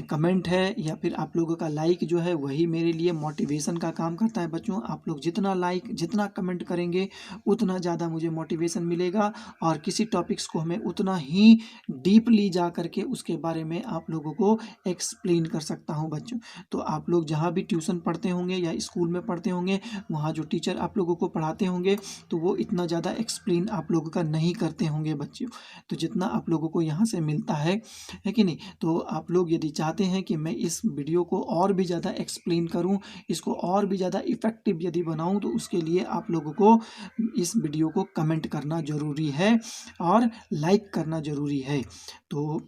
कमेंट है या फिर आप लोगों का लाइक जो है वही मेरे लिए मोटिवेशन का काम करता है बच्चों। आप लोग जितना लाइक जितना कमेंट करेंगे उतना ज़्यादा मुझे मोटिवेशन मिलेगा, और किसी टॉपिक्स को हमें उतना ही डीपली जा करके उसके बारे में आप लोगों को एक्सप्लेन कर सकता हूँ बच्चों। तो आप लोग जहाँ भी ट्यूशन पढ़ते होंगे या स्कूल में पढ़ते होंगे, वहाँ जो टीचर आप लोगों को पढ़ाते होंगे तो वो इतना ज़्यादा एक्सप्लेन आप लोगों का नहीं करते होंगे बच्चों। तो जितना आप लोगों को यहाँ से मिलता है कि नहीं, तो आप लोग यदि चाहते हैं कि मैं इस वीडियो को और भी ज़्यादा एक्सप्लेन करूँ, इसको और भी ज़्यादा इफ़ेक्टिव यदि बनाऊँ, तो उसके लिए आप लोगों को इस वीडियो को कमेंट करना ज़रूरी है और लाइक करना ज़रूरी है। तो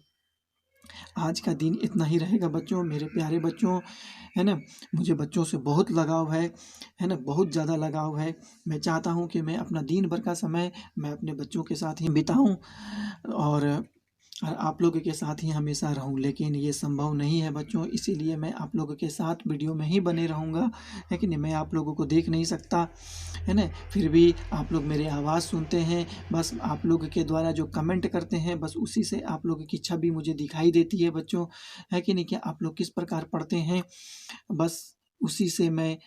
आज का दिन इतना ही रहेगा बच्चों, मेरे प्यारे बच्चों, है ना। मुझे बच्चों से बहुत लगाव है ना, बहुत ज़्यादा लगाव है। मैं चाहता हूँ कि मैं अपना दिन भर का समय मैं अपने बच्चों के साथ ही बिताऊँ, और आप लोगों के साथ ही हमेशा रहूं, लेकिन ये संभव नहीं है बच्चों। इसीलिए मैं आप लोगों के साथ वीडियो में ही बने रहूँगा, है कि नहीं। मैं आप लोगों को देख नहीं सकता, है ना, फिर भी आप लोग मेरी आवाज़ सुनते हैं। बस आप लोग के द्वारा जो कमेंट करते हैं, बस उसी से आप लोगों की छवि मुझे दिखाई देती है बच्चों, है कि नहीं। कि आप लोग किस प्रकार पढ़ते हैं, बस उसी से मैं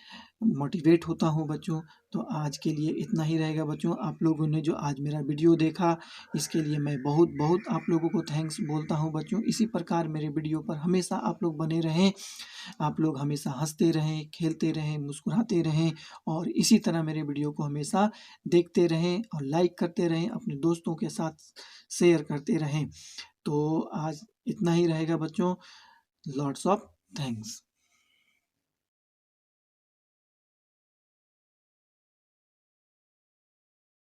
मोटिवेट होता हूँ बच्चों। तो आज के लिए इतना ही रहेगा बच्चों। आप लोगों ने जो आज मेरा वीडियो देखा, इसके लिए मैं बहुत बहुत आप लोगों को थैंक्स बोलता हूँ बच्चों। इसी प्रकार मेरे वीडियो पर हमेशा आप लोग बने रहें, आप लोग हमेशा हंसते रहें, खेलते रहें, मुस्कुराते रहें, और इसी तरह मेरे वीडियो को हमेशा देखते रहें और लाइक करते रहें, अपने दोस्तों के साथ शेयर करते रहें। तो आज इतना ही रहेगा बच्चों। Lots of thanks.